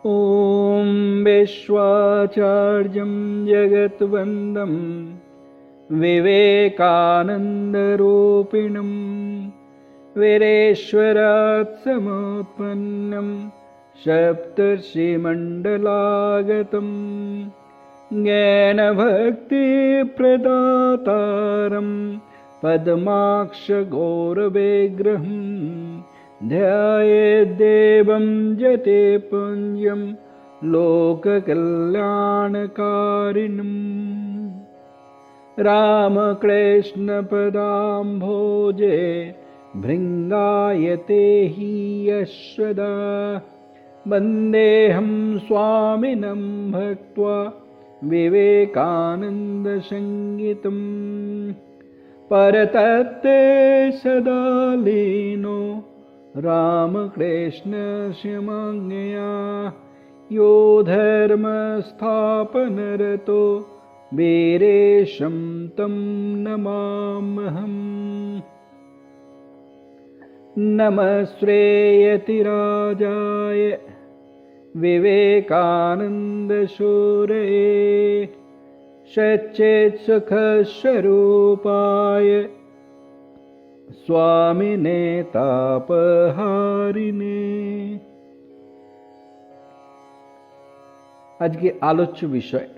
ॐ विश्वाचार्यं जगद्वन्द्यं विवेकानन्दरूपिणं वीरेश्वरात् समुत्पन्नं सप्तर्षिमण्डलागतं ज्ञानभक्तिप्रदातारं पद्माक्षगौरविग्रहं ध्यायेद्देवं जतेपुञ्जं लोककल्याणकारिणम् रामकृष्णपदाम्भोजे भृङ्गायते हि यशदा वन्देऽहं स्वामिनं भक्त्वा विवेकानन्दसंगितम् परतत्ते सदा लीनो रामकृष्णस्यमाज्ञया यो धर्मस्थापनरतो वीरेशं तं नमाम्यहम्। नमः श्रेयतिराजाय विवेकानन्दशूरये सच्चित्सुखस्वरूपाय स्वामिने तापहारिणे। আজকে আলোচ্য বিষয়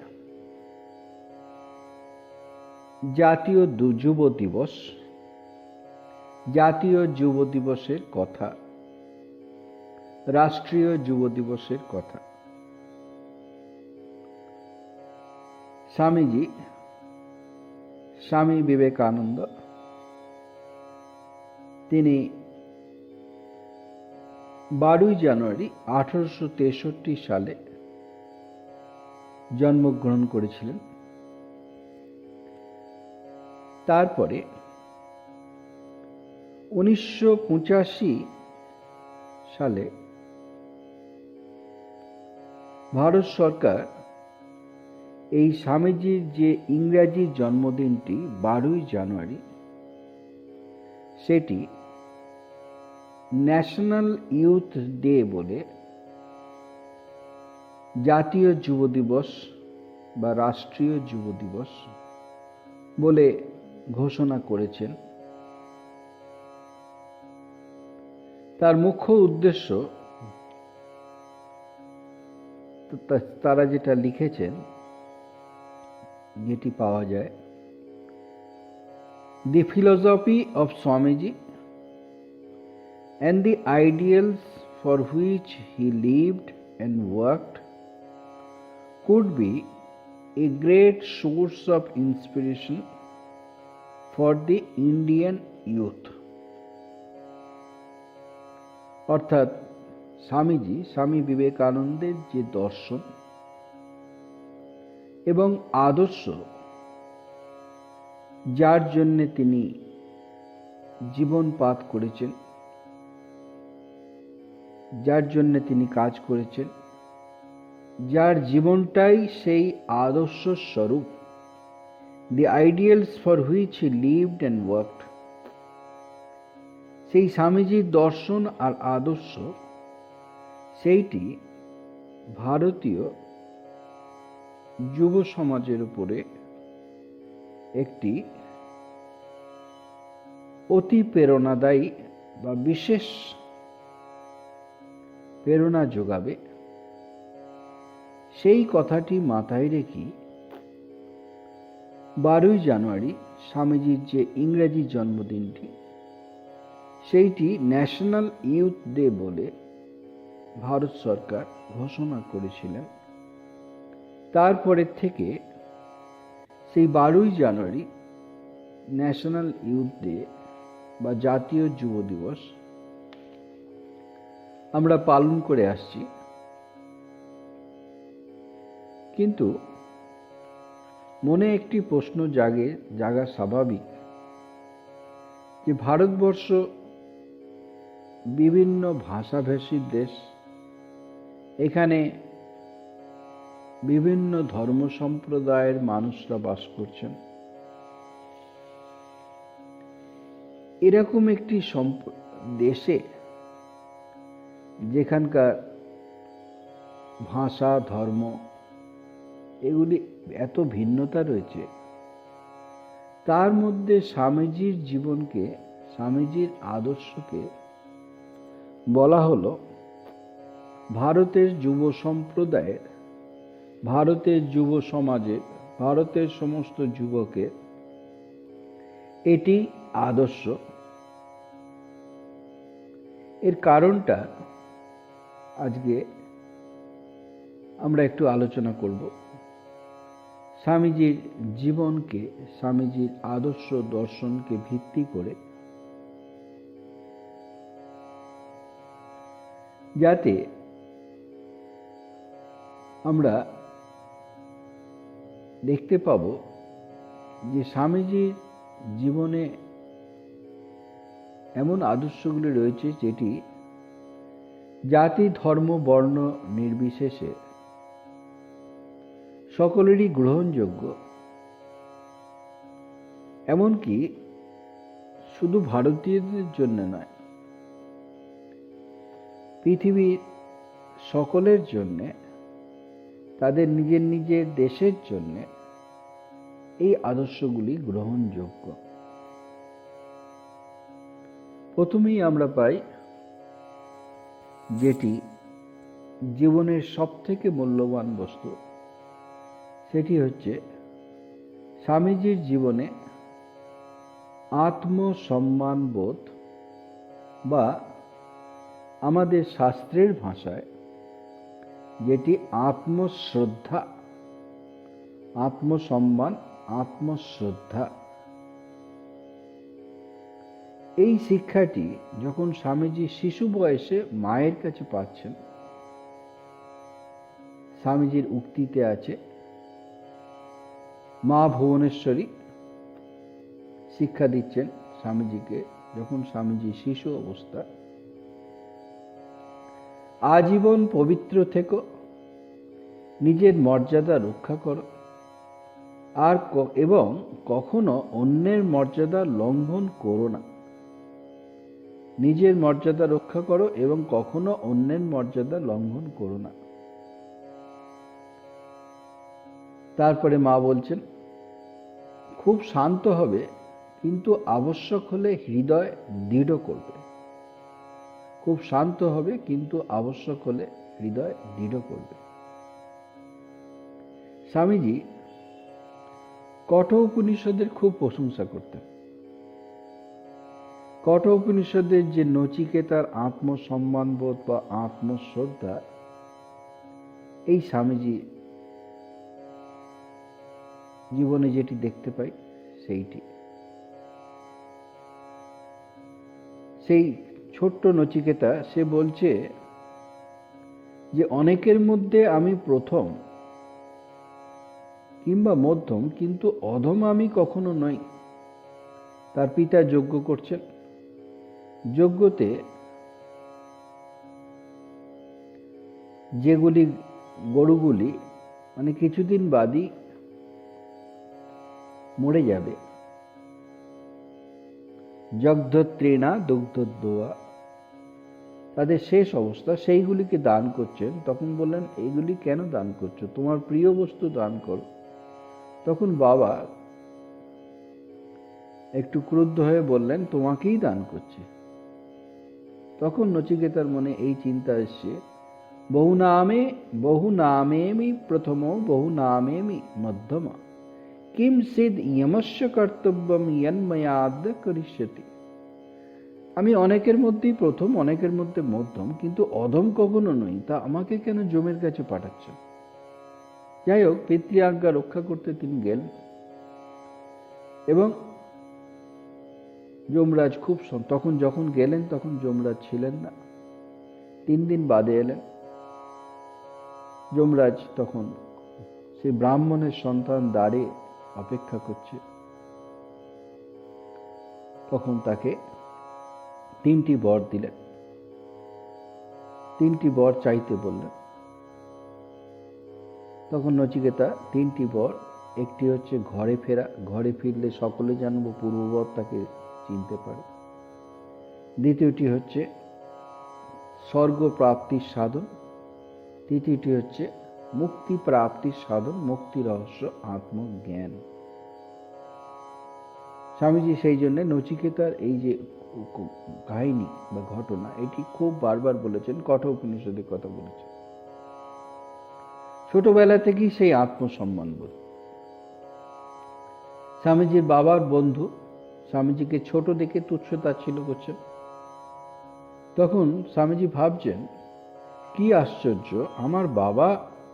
জাতীয় যুব দিবস। জাতীয় যুব দিবসের কথা, রাষ্ট্রীয় যুব দিবসের কথা। স্বামীজি, স্বামী বিবেকানন্দ, তিনি 12 জানুয়ারি 1863 সালে জন্মগ্রহণ করেছিলেন। তারপরে 1985 সালে ভারত সরকার এই স্বামীজির যে ইংরাজি জন্মদিনটি 12 জানুয়ারি, সেটি ন্যাশনাল ইউথ ডে বলে, জাতীয় যুব দিবস বা রাষ্ট্রীয় যুব দিবস বলে ঘোষণা করেছেন। তার মুখ্য উদ্দেশ্য, তারা যেটা লিখেছেন, যেটি পাওয়া যায়, the philosophy of Swamiji and the ideals for which he lived and worked could be a great source of inspiration for the Indian youth. অর্থাৎ স্বামীজি, স্বামী বিবেকানন্দের যে দর্শন এবং আদর্শ, যার জন্য তিনি জীবনপাত করেছেন, যার জন্য তিনি কাজ করেছেন, যার জীবনটাই সেই আদর্শ স্বরূপ, the ideals for which he lived and worked, সেই স্বামীজির দর্শন আর আদর্শ, সেইটি ভারতীয় যুব সমাজের উপরে একটি অতি প্রেরণাদায়ী বা বিশেষ প্রেরণা যোগাবে, সেই কথাটি মাথায় রেখে 12 জানুয়ারি স্বামীজির যে ইংরেজি জন্মদিনটি, সেইটি ন্যাশনাল ইউথ ডে বলে ভারত সরকার ঘোষণা করেছিলেন। তারপরে থেকে সেই 12 জানুয়ারি ন্যাশনাল ইউথ ডে বা জাতীয় যুব দিবস আমরা পালন করে আসছি। কিন্তু মনে একটি প্রশ্ন জাগা স্বাভাবিক, যে ভারতবর্ষ বিভিন্ন ভাষাভাষীর দেশ, এখানে বিভিন্ন ধর্ম সম্প্রদায়ের মানুষরা বাস করছেন। এরকম একটি দেশে যেখানকার ভাষা, ধর্ম, এগুলি এত ভিন্নতা রয়েছে, তার মধ্যে স্বামীজির জীবনকে, স্বামীজির আদর্শকে বলা হলো ভারতের যুব সম্প্রদায়ের, ভারতের যুব সমাজের, ভারতের সমস্ত যুবকের এটি আদর্শ। এর কারণটা আজকে আমরা একটু আলোচনা করব। স্বামীজির জীবনকে, স্বামীজির আদর্শ দর্শনকে ভিত্তি করে, যাতে আমরা দেখতে পাব যে স্বামীজির জীবনে এমন আদর্শগুলি রয়েছে যেটি জাতি, ধর্ম, বর্ণ নির্বিশেষে সকলেরই গ্রহণযোগ্য। এমনকি শুধু ভারতীয়দের জন্য নয়, পৃথিবীর সকলের জন্য, তাদের নিজের নিজের দেশের জন্য এই আদর্শগুলি গ্রহণযোগ্য। প্রথমেই আমরা পাই যেটি জীবনের সবথেকে মূল্যবান বস্তু, সেটি হচ্ছে স্বামীজির জীবনে আত্মসম্মানবোধ, বা আমাদের শাস্ত্রের ভাষায় যেটি আত্মশ্রদ্ধা, আত্মসম্মান, আত্মশ্রদ্ধা। এই শিক্ষাটি যখন স্বামীজি শিশু বয়সে মায়ের কাছে পাচ্ছেন, স্বামীজির উক্তিতে আছে, মা ভুবনেশ্বরী শিক্ষা দিচ্ছেন স্বামীজিকে যখন স্বামীজি শিশু অবস্থা, আজীবন পবিত্র থেকো, নিজের মর্যাদা রক্ষা করো, আর এবং কখনো অন্যের মর্যাদা লঙ্ঘন করো না। নিজের মর্যাদা রক্ষা করো এবং কখনো অন্যের মর্যাদা লঙ্ঘন করো না। তারপরে মা বলছেন, খুব শান্ত হবে, কিন্তু আবশ্যক হলে হৃদয় দৃঢ় করবে। খুব শান্ত হবে, কিন্তু আবশ্যক হলে হৃদয় দৃঢ় করবে। স্বামীজি কঠোপনিষদের খুব প্রশংসা করতেন। কঠোপনিষদের যে নচিকেতার আত্মসম্মানবোধ বা আত্মশ্রদ্ধা, এই স্বামীজি জীবনে যেটি দেখতে পাই সেইটি। সেই ছোট্ট নচিকেতা, সে বলছে যে অনেকের মধ্যে আমি প্রথম কিংবা মধ্যম, কিন্তু অধম আমি কখনো নই। তার পিতা যজ্ঞ করছেন, যজ্ঞতে যেগুলি গরুগুলি মানে কিছুদিন বাদই মরে যাবে, যজ্ঞত্রেণা দুগ্ধোদ্দোয়া, তাদের শেষ অবস্থা, সেইগুলিকে দান করছেন। তখন বললেন, এইগুলি কেন দান করছো? তোমার প্রিয় বস্তু দান করো। তখন বাবা একটু ক্রুদ্ধ হয়ে বললেন, তোমাকেই দান করছে। তখন নচিকেতার মনে এই চিন্তা এসছে, বহু নামেমি প্রথম, বহু নামেমি মধ্যমা, কিম সিদ ইয়মস্য কর্তব্যম ইয়ন্ময়াদ করিষ্যতি। আমি অনেকের মধ্যেই প্রথম, অনেকের মধ্যে মধ্যম, কিন্তু অধম কখনো নই, তা আমাকে কেন যমের কাছে পাঠাচ্ছেন? যাই হোক, পিতৃ আজ্ঞা রক্ষা করতে তিনি গেলেন এবং যমরাজ খুব তখন যখন গেলেন তখন যমরাজ ছিলেন না, 3 দিন বাদে এলেন। যমরাজ তখন সেই ব্রাহ্মণের সন্তান দ্বারে অপেক্ষা করছে। তখন তাকে 3টি বর দিলেন, 3টি বর চাইতে বললেন। তখন নচিকেতা 3টি বর, একটি হচ্ছে ঘরে ফেরা, ঘরে ফিরলে সকলে জানবো পূর্ববৎ তাকে চিনতে পারে। দ্বিতীয়টি হচ্ছে স্বর্গ প্রাপ্তির সাধন, তৃতীয়টি হচ্ছে মুক্তি প্রাপ্তির সাধন, মুক্তি রহস্য আত্মজ্ঞান। স্বামীজি সেই জন্য নচিকেতার এই যে কাহিনী বা ঘটনা, এটি খুব বারবার বলেছেন, কঠোর উপনিষদের কথা বলেছেন। ছোটবেলা থেকেই সেই আত্মসম্মান বোধ। স্বামীজির বাবার বন্ধু স্বামীজিকে ছোট দেখে তুচ্ছ তাচ্ছিল্য করছেন। তখন স্বামীজি ভাবছেন, কি আশ্চর্য,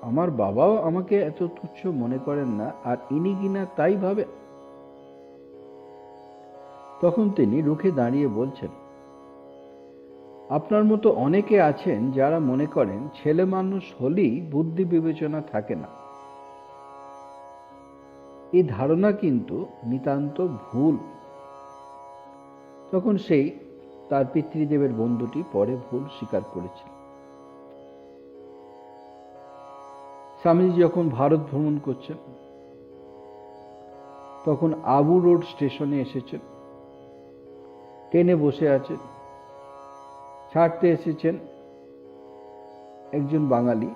আমার বাবাও আমাকে এত তুচ্ছ মনে করেন না, আর ইনি কিনা তাই ভাবে। তখন তিনি রুখে দাঁড়িয়ে বলছেন, আপনার মতো অনেকে আছেন যারা মনে করেন ছেলে মানুষ হলেই বুদ্ধি বিবেচনা থাকে না। এই ধারণা কিন্তু নিতান্ত ভুল। তখন সেই তার পিতৃদেবের বন্ধুটি পরে ভুল স্বীকার করেছিল। স্বামীজি যখন ভারত ভ্রমণ করছেন, তখন আবু রোড স্টেশনে এসেছেন, ট্রেনে বসে আছেন, ছাড়তে এসেছেন একজন বাঙালি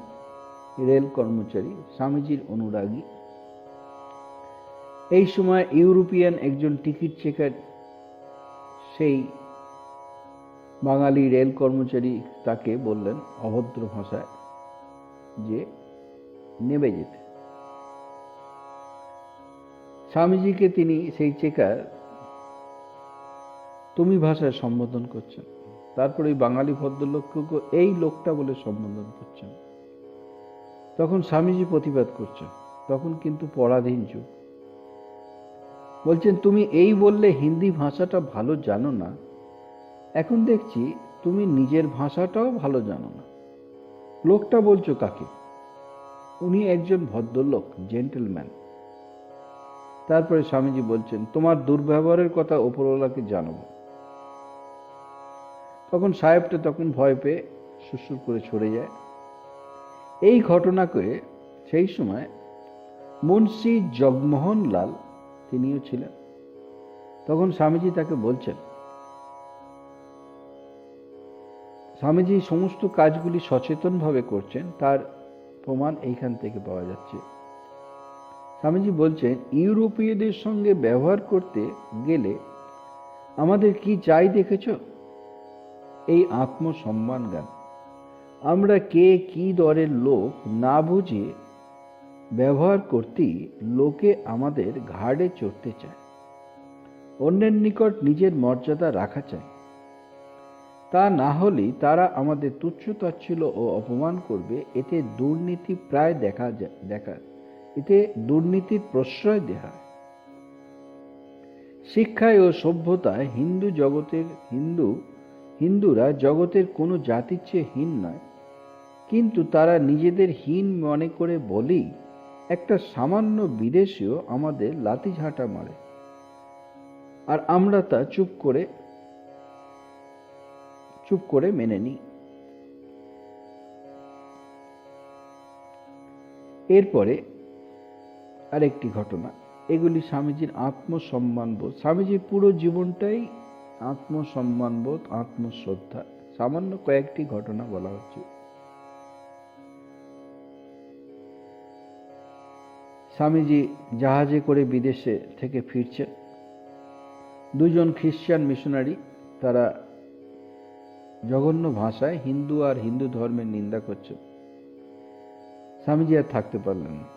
রেল কর্মচারী, স্বামীজির অনুরাগী। এই সময় ইউরোপিয়ান একজন টিকিট চেকার সেই বাঙালি রেল কর্মচারী তাকে বললেন অভদ্র ভাষায় যে নেমে যেতে। স্বামীজিকে তিনি সেই চেকার তুমি ভাষায় সম্বোধন করছেন। তারপরে ওই বাঙালি ভদ্রলোককে এই লোকটা বলে সম্বোধন করছেন। তখন স্বামীজি প্রতিবাদ করছেন, তখন কিন্তু পরাধীন যুগ। বলছেন, তুমি এই বললে হিন্দি ভাষাটা ভালো জানো না, এখন দেখছি তুমি নিজের ভাষাটাও ভালো জানো না। লোকটা বলছো কাকে? উনি একজন ভদ্রলোক, জেন্টেলম্যান। তারপরে স্বামীজি বলছেন, তোমার দুর্ব্যবহারের কথা ওপরওয়ালাকে জানাবো। তখন সাহেবটা তখন ভয় পেয়ে সুসুর করে সরে যায়। এই ঘটনাকে সেই সময় মুন্সি জগমোহন লাল তিনিও ছিলেন। তখন স্বামীজি তাকে বলছেন, স্বামীজি সমস্ত কাজগুলি সচেতনভাবে করছেন, তার প্রমাণ এইখান থেকে পাওয়া যাচ্ছে। স্বামীজি বলছেন, ইউরোপীয়দের সঙ্গে ব্যবহার করতে গেলে আমাদের কি চাই দেখেছ? এই আত্মসম্মান জ্ঞান। আমরা কে কি দরের লোক না বুঝে ব্যবহার করতেই লোকে আমাদের ঘাড়ে চড়তে চায়, অন্যের নিকট নিজের মর্যাদা রাখা চায়। তা না হলেই তারা আমাদের তুচ্ছ তাচ্ছিল্য ও অপমান করবে। এতে দুর্নীতি প্রায় এতে দুর্নীতির প্রশ্রয় দেওয়া হয়। শিক্ষায় ও সভ্যতায় হিন্দুরা জগতের কোনো জাতির চেয়ে হীন নয়, কিন্তু তারা নিজেদের হীন মনে করে বলেই একটা সামান্য বিদেশীও আমাদের লাথিঝাঁটা মারে, আর আমরা তা চুপ করে মেনে নিই। এরপরে আরেকটি ঘটনা, এগুলি স্বামীজির আত্মসম্মানবোধ। স্বামীজির পুরো জীবনটাই আত্মসম্মানবোধ, আত্মশ্রদ্ধা। সামান্য কয়েকটি ঘটনা বলা হচ্ছে। স্বামীজি জাহাজে করে বিদেশে থেকে ফিরছেন। দুজন খ্রিস্টান মিশনারি, তারা জঘন্য ভাষায় হিন্দু আর হিন্দু ধর্মের নিন্দা করছেন। স্বামীজি আর থাকতে পারলেন না।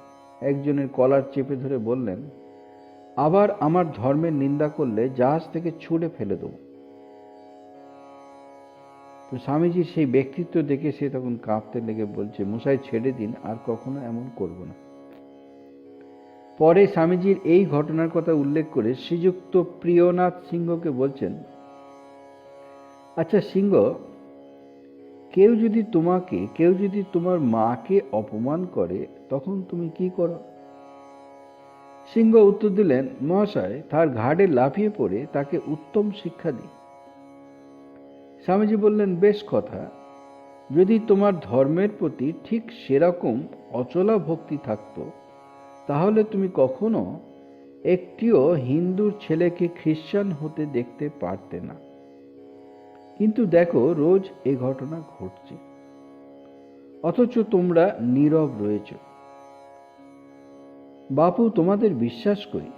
একজনের কলার চেপে ধরে বললেন, আবার আমার ধর্মের নিন্দা করলে জাহাজ থেকে ছুঁড়ে ফেলে দেব। তো স্বামীজির সেই ব্যক্তিত্ব দেখে সে তখন কাঁপতে লেগে বলছে, মশাই ছেড়ে দিন, আর কখনো এমন করব না। পরে স্বামীজির এই ঘটনার কথা উল্লেখ করে শ্রীযুক্ত প্রিয়নাথ সিংহকে বলছেন, আচ্ছা সিংহ, কেউ যদি তোমার মাকে অপমান করে তখন তুমি কি করো? সিংহ উত্তর দিলেন, মহাশয়, তার ঘাড়ে লাফিয়ে পড়ে তাকে উত্তম শিক্ষা দিই। স্বামীজি বললেন, বেশ কথা, যদি তোমার ধর্মের প্রতি ঠিক সেরকম অচলা ভক্তি থাকতো, তাহলে তুমি কখনো একটিও হিন্দুর ছেলেকে খ্রিস্টান হতে দেখতে পারতে না। কিন্তু দেখো, রোজ এ ঘটনা ঘটছে। অথচ তোমরা নীরব রয়েছ। বাপু, তোমাদের বিশ্বাস করি,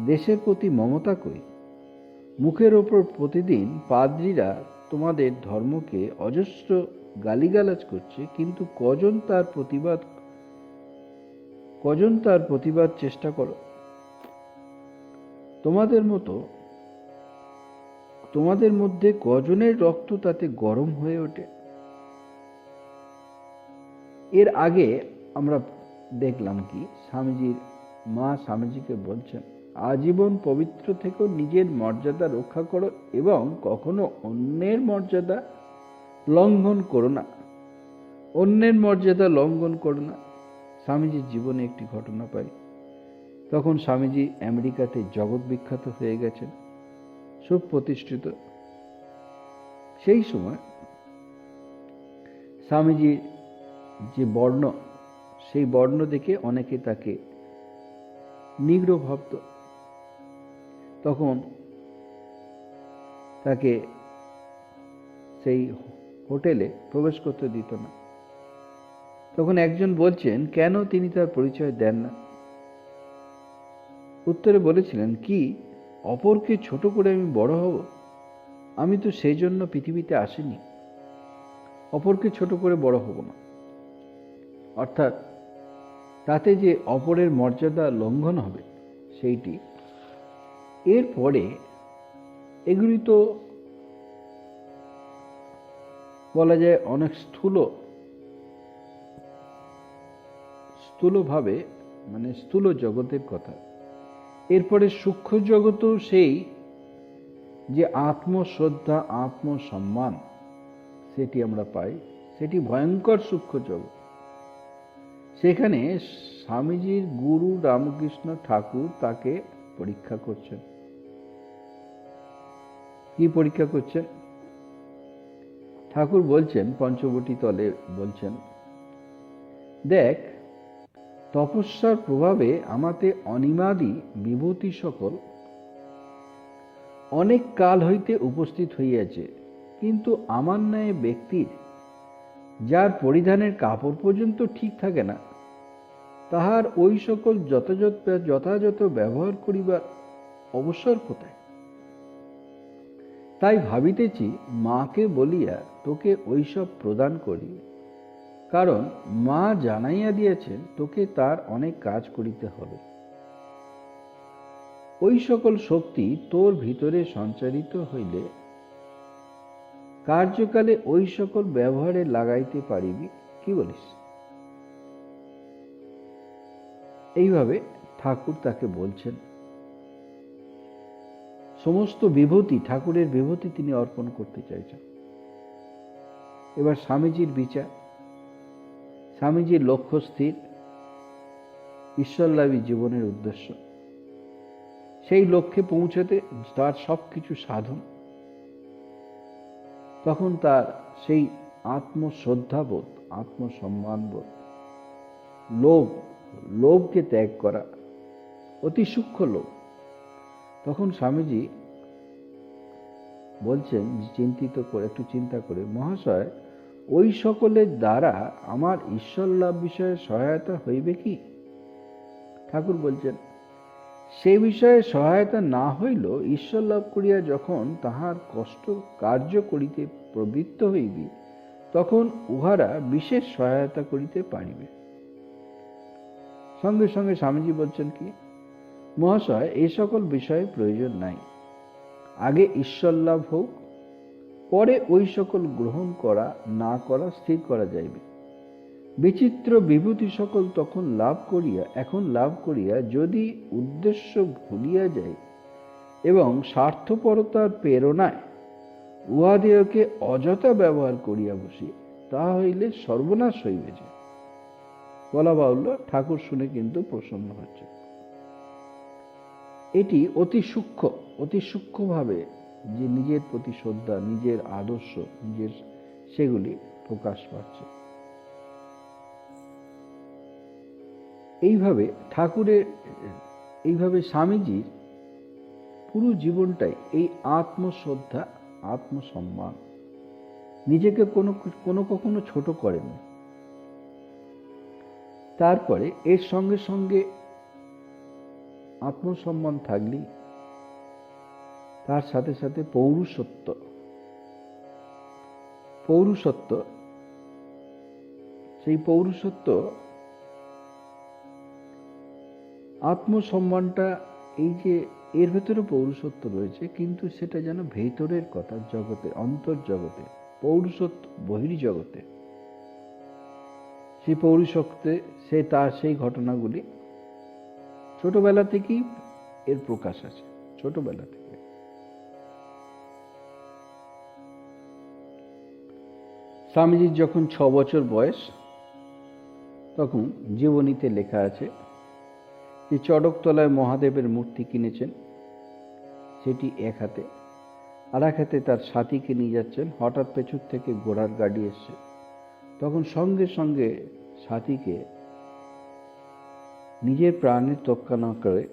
দেশের প্রতি মমতা করি। মুখের ওপর প্রতিদিন পাদ্রীরা তোমাদের ধর্মকে অজস্র গালিগালাজ করছে, কিন্তু কজন তার প্রতিবাদ চেষ্টা করো? তোমাদের মধ্যে কজনের রক্ত তাতে গরম হয়ে ওঠে? এর আগে আমরা দেখলাম কি মা স্বামীজিকে বলছেন, আজীবন পবিত্র থেকো, নিজের মর্যাদা রক্ষা করো এবং কখনো অন্যের মর্যাদা লঙ্ঘন করো না। অন্যের মর্যাদা লঙ্ঘন করো না। স্বামীজির জীবনে একটি ঘটনা পাই। তখন স্বামীজি আমেরিকাতে জগৎ বিখ্যাত হয়ে গেছেন, সুপ্রতিষ্ঠিত। সেই সময় স্বামীজির যে বর্ণ, সেই বর্ণ দেখে অনেকে তাকে নিগ্রো ভাবত। তখন তাকে সেই হোটেলে প্রবেশ করতে দিত না। তখন একজন বলছেন, কেন তিনি তার পরিচয় দেন না? উত্তরে বলেছিলেন, কি অপরকে ছোট করে আমি বড় হব? আমি তো সেই জন্য পৃথিবীতে আসিনি। অপরকে ছোট করে বড় হব না। অর্থাৎ তাতে যে অপরের মর্যাদা লঙ্ঘন হবে সেইটি। এরপরে এগুলি তো বলা যায় অনেক স্থূলভাবে, মানে স্থূল জগতের কথা। এরপরে সূক্ষ্ম জগতেও সেই যে আত্মশ্রদ্ধা, আত্মসম্মান, সেটি আমরা পাই। সেটি ভয়ঙ্কর সূক্ষ্ম জগৎ। সেখানে স্বামীজির গুরু রামকৃষ্ণ ঠাকুর তাকে পরীক্ষা করছেন। কি পরীক্ষা করছেন? ঠাকুর বলছেন, পঞ্চবটী তলে বলছেন, দেখ, তপস্যার প্রভাবে আমাতে অনিমাদি বিভূতি সকল অনেক কাল হইতে উপস্থিত হইয়াছে, কিন্তু আমার ন্যায় ব্যক্তির, যার পরিধানের কাপড় পর্যন্ত ঠিক থাকে না, তাহার ওই সকল যথাযথ ব্যবহার করিবার অবসর কোথায়? তাই ভাবিতেছি মাকে বলিয়া তোকে ওইসব প্রদান করি, কারণ মা জানাইয়া দিয়েছেন তোকে তার অনেক কাজ করিতে হবে। ওই সকল শক্তি তোর ভিতরে সঞ্চারিত হইলে কার্যকালে ওই সকল ব্যবহারে লাগাইতে পারিবি। কি বলিস? এইভাবে ঠাকুর তাকে বলছেন। সমস্ত বিভূতি, ঠাকুরের বিভূতি তিনি অর্পণ করতে চাইছেন। এবার স্বামীজির বিচার। স্বামীজির লক্ষ্য স্থির, ঈশ্বরলাভী জীবনের উদ্দেশ্য। সেই লক্ষ্যে পৌঁছাতে তার সবকিছু সাধন। তখন তার সেই আত্মশ্রদ্ধাবোধ, আত্মসম্মানবোধ, লোভকে ত্যাগ করা, অতি সূক্ষ্ম লোভ। তখন স্বামীজি বলছেন, একটু চিন্তা করে, মহাশয়, ওই সকলের দ্বারা আমার ঈশ্বর লাভ বিষয়ে সহায়তা হইবে কি? ঠাকুর বলছেন, সে বিষয়ে সহায়তা না হইল ঈশ্বর লাভ করিয়া যখন তাহার কষ্ট কার্য করিতে প্রবৃত্ত হইবি, তখন উহারা বিশেষ সহায়তা করিতে পারিবে। সঙ্গে সঙ্গে স্বামীজি বলছেন কি, মহাশয়, এই সকল বিষয়ে প্রয়োজন নাই। আগে ঈশ্বর লাভ হোক, পরে ওই সকল গ্রহণ করা না করা স্থির করা যাইবে। বিচিত্র বিভূতি সকল এখন লাভ করিয়া যদি উদ্দেশ্য ভুলিয়া যায় এবং স্বার্থপরতার প্রেরণায় উহাদিওকে অযথা ব্যবহার করিয়া বসি, তাহা হইলে সর্বনাশ হইবে। যে বলা বাহুল্য, ঠাকুর শুনে কিন্তু প্রসন্ন হচ্ছে। এটি অতি সূক্ষ্মভাবে যে নিজের প্রতি শ্রদ্ধা, নিজের আদর্শ, সেগুলি প্রকাশ পাচ্ছে। এইভাবে স্বামীজির পুরো জীবনটাই এই আত্মশ্রদ্ধা, আত্মসম্মান। নিজেকে কখনো ছোট করেননি। তারপরে এর সঙ্গে সঙ্গে আত্মসম্মান থাকলেই তার সাথে সাথে পৌরুষত্ব সেই পৌরুষত্ব আত্মসম্মানটা, এই যে এর ভেতরে পৌরুষত্ব রয়েছে, কিন্তু সেটা যেন ভেতরের কথা, জগতে, অন্তর্জগতে। পৌরুষত্ব বহির্জগতে, সেই পৌরুষত্বে সে তার সেই ঘটনাগুলি ছোটবেলা থেকেই এর প্রকাশ আছে। ছোটবেলা থেকে স্বামীজির যখন 6 বছর বয়স, তখন জীবনীতে লেখা আছে যে চড়কতলায় মহাদেবের মূর্তি কিনেছেন, সেটি এক হাতে, আর এক হাতে তার সাথীকে নিয়ে যাচ্ছেন। হঠাৎ পেছন থেকে ঘোড়ার গাড়ি এসছে, তখন সঙ্গে সঙ্গে সাথীকে নিজের প্রাণের তোয়াক্কা না করে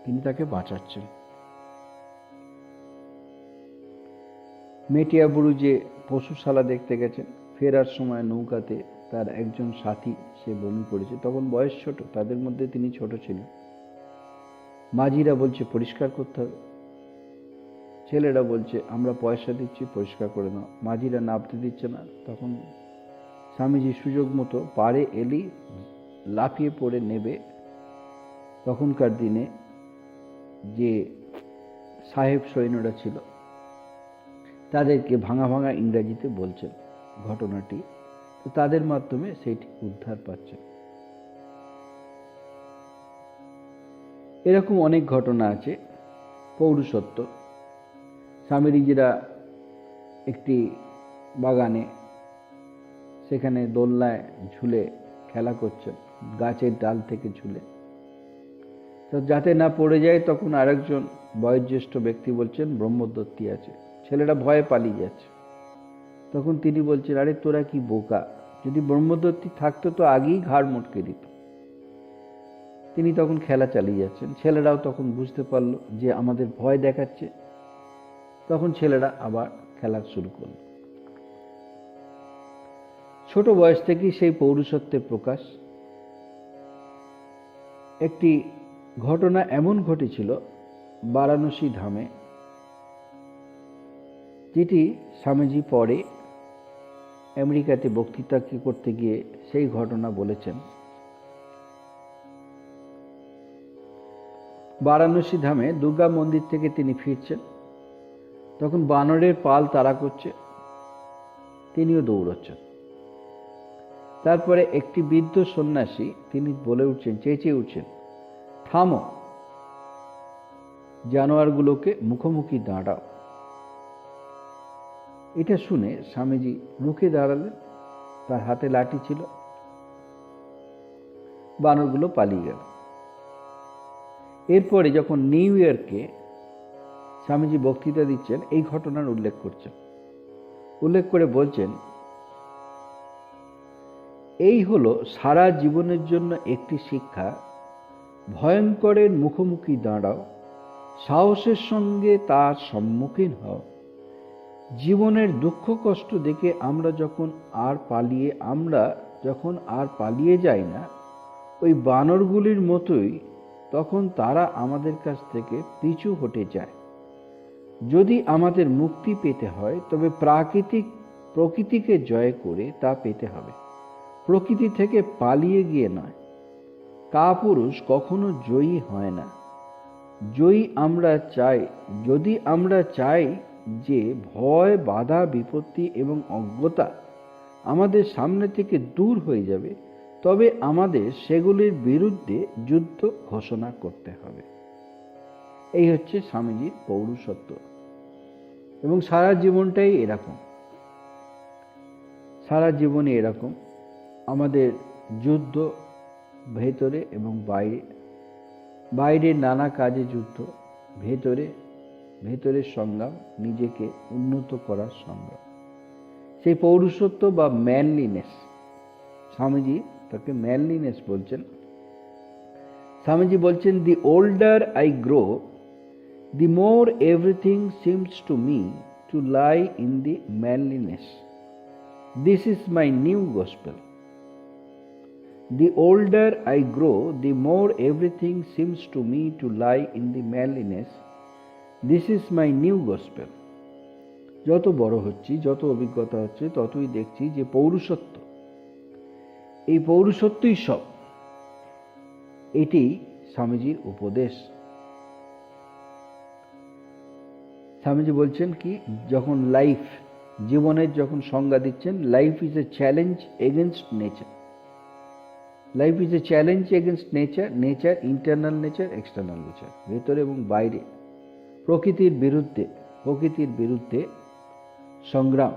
তিনি তাকে বাঁচাচ্ছেন। মেটিয়াবুরু যে পশুশালা দেখতে গেছেন, ফেরার সময় নৌকাতে তার একজন সাথী সে বমি করেছে, তখন বয়স ছোট, তাদের মধ্যে তিনি ছোট ছিলেন। মাঝিরা বলছে পরিষ্কার করতে হবে, ছেলেরা বলছে আমরা পয়সা দিচ্ছি পরিষ্কার করে নাও। মাঝিরা নামতে দিচ্ছে না, তখন স্বামীজি সুযোগ মতো পাড়ে এলেই লাফিয়ে পড়ে নেবে। তখনকার দিনে যে সাহেব সৈন্যরা ছিল তাদেরকে ভাঙা ভাঙা ইংরাজিতে বলছেন ঘটনাটি, তো তাদের মাধ্যমে সেইটি উদ্ধার পাচ্ছে। এরকম অনেক ঘটনা আছে। পৌরুষত্ব, স্বামীজিরা একটি বাগানে, সেখানে দোলনায় ঝুলে খেলা করছেন, গাছের ডাল থেকে ঝুলে, তো যাতে না পড়ে যায়, তখন আরেকজন বয়োজ্যেষ্ঠ ব্যক্তি বলছেন ব্রহ্মদত্তী আছে। ছেলেরা ভয়ে পালিয়ে যাচ্ছে, তখন তিনি বলছেন আরে তোরা কি বোকা, যদি ব্রহ্মদত্তী থাকতো তো আগেই ঘাড় মটকে দিত। তিনি তখন খেলা চালিয়ে যাচ্ছেন। ছেলেরাও তখন বুঝতে পারলো যে আমাদের ভয় দেখাচ্ছে, তখন ছেলেরা আবার খেলা শুরু করল। ছোট বয়স থেকেই সেই পৌরুষত্বের প্রকাশ। একটি ঘটনা এমন ঘটেছিল বারাণসী ধামে, যেটি স্বামীজি পরে আমেরিকাতে বক্তৃতা করতে গিয়ে সেই ঘটনা বলেছেন। বারাণসী ধামে দুর্গা মন্দির থেকে তিনি ফিরছেন, তখন বানরের পাল তাড়া করছে, তিনিও দৌড়চ্ছেন। তারপরে একটি বৃদ্ধ সন্ন্যাসী তিনি বলে উঠছেন, চেঁচিয়ে উঠছেন, থামো, জানোয়ারগুলোকে মুখোমুখি দাঁড়াও। এটা শুনে স্বামীজি রুখে দাঁড়ালেন, তার হাতে লাঠি ছিল, বানরগুলো পালিয়ে গেল। এরপরে যখন নিউ ইয়র্কে স্বামীজি বক্তৃতা দিচ্ছেন, এই ঘটনার উল্লেখ করে বলছেন, এই হলো সারা জীবনের জন্য একটি শিক্ষা, ভয়ঙ্করের মুখোমুখি দাঁড়াও, সাহসের সঙ্গে তার সম্মুখীন হও। জীবনের দুঃখ কষ্ট দেখে আমরা যখন আর পালিয়ে যাই না, ওই বানরগুলির মতোই, তখন তারা আমাদের কাছ থেকে পিছু হটে যায়। যদি আমাদের মুক্তি পেতে হয় তবে প্রকৃতিকে জয় করে তা পেতে হবে, প্রকৃতি থেকে পালিয়ে গিয়ে নয়। কাপুরুষ কখনো জয়ী হয় না। যদি আমরা চাই যে ভয়, বাধা, বিপত্তি এবং অজ্ঞতা আমাদের সামনে থেকে দূর হয়ে যাবে, তবে আমাদের সেগুলির বিরুদ্ধে যুদ্ধ ঘোষণা করতে হবে। এই হচ্ছে স্বামীজির পৌরুষত্ব, এবং সারা জীবনটাই এরকম। সারা জীবনে এরকম আমাদের যুদ্ধ, ভেতরে এবং বাইরে নানা কাজে যুদ্ধ, ভেতরের সংগ্রাম, নিজেকে উন্নত করার সংগ্রাম, সেই পৌরুষত্ব বা ম্যানলিনেস। স্বামীজি তাকে ম্যানলিনেস বলছেন। স্বামীজি বলছেন, the older I grow, the more everything seems to me to lie in the manliness. This is my new gospel. The older I grow, the more everything seems to me to lie in the manliness. This is my new gospel. যত বড় হচ্ছি, যত অভিজ্ঞতা হচ্ছে, ততই দেখছি যে পৌরুষত্ব, এই পৌরুষত্বই সব। এটি স্বামীজির উপদেশ। স্বামীজি বলছেন কি, যখন লাইফ, জীবনের যখন সংজ্ঞা দিচ্ছেন, life is a challenge against nature. Life is a challenge against nature, nature, internal nature, external nature, ভেতরে এবং বাইরে, প্রকৃতির বিরুদ্ধে সংগ্রাম।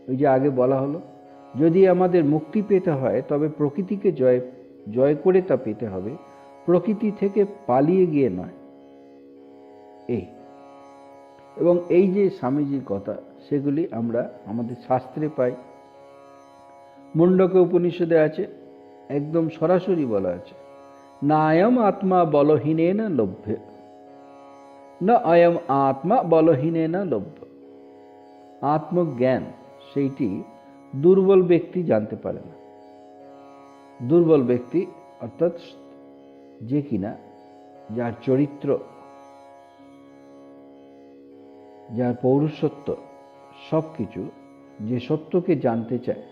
ওই যে আগে বলা হলো, যদি আমাদের মুক্তি পেতে হয় তবে প্রকৃতিকে জয় করে তা পেতে হবে, প্রকৃতি থেকে পালিয়ে গিয়ে নয়। এবং এই যে স্বামীজির কথা, সেগুলি আমরা আমাদের শাস্ত্রে পাই। মুন্ডকে উপনিষদে আছে, একদম সরাসরি বলা আছে, না অয়ম আত্মা বলহীনেন লভ্য, না অয়ম আত্মা বলহীনেন লভ্য। আত্মজ্ঞান সেইটি দুর্বল ব্যক্তি জানতে পারে না। দুর্বল ব্যক্তি অর্থাৎ যে কিনা, যার চরিত্র, যার পৌরুষত্ব, সব কিছু, যে সত্যকে জানতে চায়,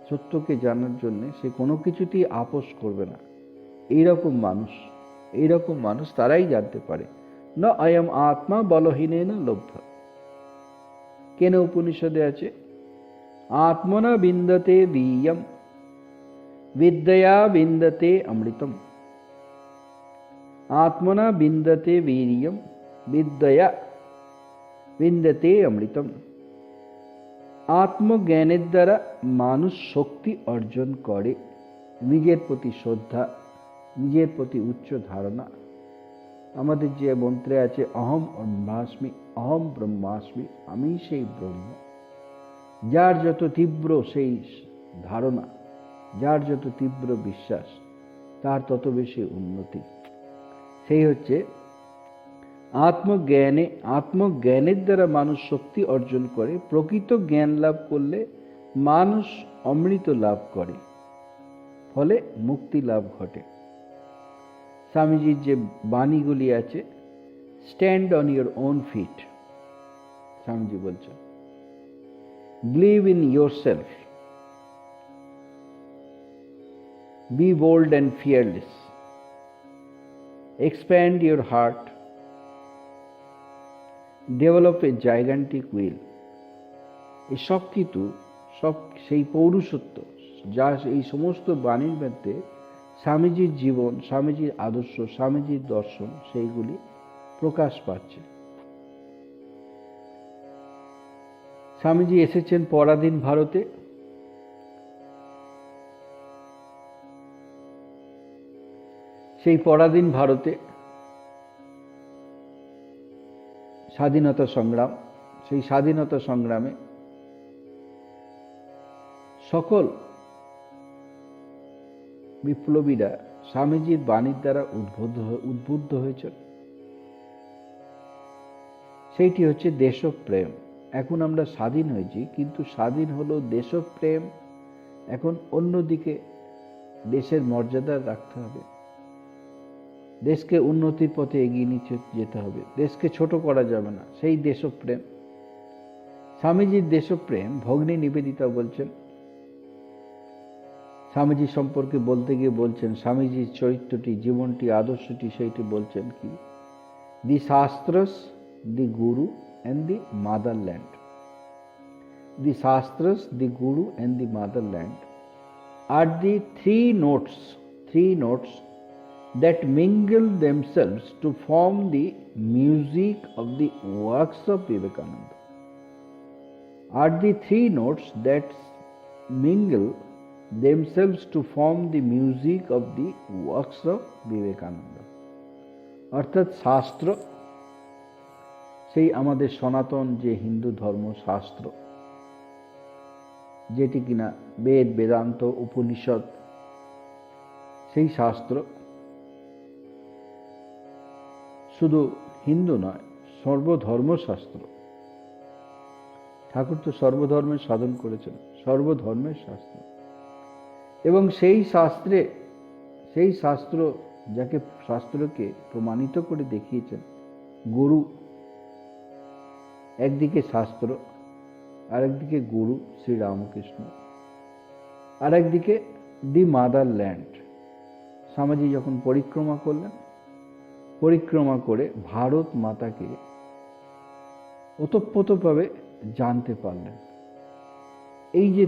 সত্যকে জানার জন্য সে কোনো কিছুতেই আপোষ করবে না, এইরকম মানুষ তারাই জানতে পারে। না অয়ম আত্মা বলহীনেন লভ্য। কেন উপনিষদে আছে, আত্মনা বিন্দতে বীয়ম বিদ্যয়া বিন্দতে অমৃতম। আত্মনা বিন্দতে বীর্যম বিদ্যয়া বিন্দতে অমৃতম। আত্মজ্ঞানের দ্বারা মানুষ শক্তি অর্জন করে, নিজের প্রতি শ্রদ্ধা, নিজের প্রতি উচ্চ ধারণা। আমাদের যে মন্ত্রে আছে, অহম ব্রহ্মাস্মি, অহম ব্রহ্মাস্মি, আমি সেই ব্রহ্ম। যার যত তীব্র সেই ধারণা, যার যত তীব্র বিশ্বাস, তার তত বেশি উন্নতি। সেই হচ্ছে আত্মজ্ঞানের দ্বারা মানুষ শক্তি অর্জন করে। প্রকৃত জ্ঞান লাভ করলে মানুষ অমৃত লাভ করে, ফলে মুক্তি লাভ ঘটে। স্বামীজির যে বাণীগুলি আছে, stand on your own feet, Swamiji বলছেন, believe in yourself, be bold and fearless, expand your heart, develop a gigantic will। এই সব কিছু, সব সেই পৌরুষত্ব, যা এই সমস্ত বাণীর মধ্যে স্বামীজির জীবন, স্বামীজির আদর্শ, স্বামীজির দর্শন, সেইগুলি প্রকাশ পাচ্ছে। স্বামীজি এসেছেন পরাধীন ভারতে। সেই পরাধীন ভারতে স্বাধীনতা সংগ্রাম, সেই স্বাধীনতা সংগ্রামে সকল বিপ্লবীরা স্বামীজির বাণীর দ্বারা উদ্বুদ্ধ হয়েছেন। সেইটি হচ্ছে দেশপ্রেম। এখন আমরা স্বাধীন হয়েছি, কিন্তু স্বাধীন হলো দেশপ্রেম। এখন অন্যদিকে দেশের মর্যাদা রাখতে হবে, দেশকে উন্নতির পথে এগিয়ে নিয়ে যেতে হবে, দেশকে ছোট করা যাবে না। সেই দেশপ্রেম, স্বামীজির দেশপ্রেম। ভগ্নী নিবেদিতা বলছেন, স্বামীজি সম্পর্কে বলতে গিয়ে বলছেন, স্বামীজির চরিত্রটি, জীবনটি, আদর্শটি, সেইটি বলছেন কি, দি Shastras, the guru and the motherland. The Shastras, the guru and the motherland are the three notes that mingle themselves to form the music of the works of Vivekananda. Are the three notes that mingle themselves to form the music of the works of Vivekananda. অর্থাৎ শাস্ত্র, সেই আমাদের সনাতন যে হিন্দু ধর্ম শাস্ত্র, যেটি কিনা বেদ, বেদান্ত, উপনিষদ, সেই শাস্ত্র শুধু হিন্দু নয়, সর্বধর্মশাস্ত্র। ঠাকুর তো সর্বধর্মের সাধন করেছেন, সর্বধর্মের শাস্ত্র। এবং সেই শাস্ত্রে সেই শাস্ত্রকে প্রমাণিত করে দেখিয়েছেন গুরু। একদিকে শাস্ত্র, আরেকদিকে গুরু শ্রী রামকৃষ্ণ, আর একদিকে দি মাদারল্যান্ড। স্বামীজি যখন পরিক্রমা করলেন, পরিক্রমা করে ভারত মাতাকে ওতপ্রোতভাবে জানতে পারলেন। এই যে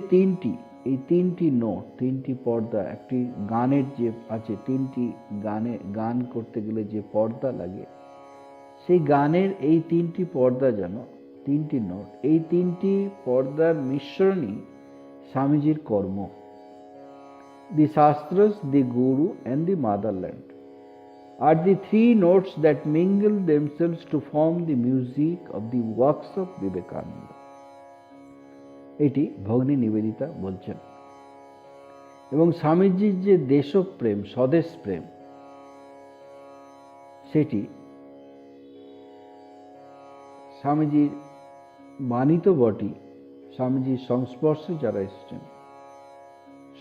তিনটি নোট, তিনটি পর্দা, একটি গানের যে আছে, গান করতে গেলে যে পর্দা লাগে, সেই গানের এই তিনটি পর্দা যেন তিনটি নোট, এই তিনটি পর্দার মিশ্রণই স্বামীজির কর্ম। The Shastras, the Guru and the Motherland are the three notes that mingle themselves to form the music of the works of Vivekananda. এটি ভগ্নী নিবেদিতা বলছেন। এবং স্বামীজির যে দেশপ্রেম, স্বদেশ প্রেম, সেটি স্বামীজির বাণী তো বটেই, স্বামীজির সংস্পর্শে যারা এসেছেন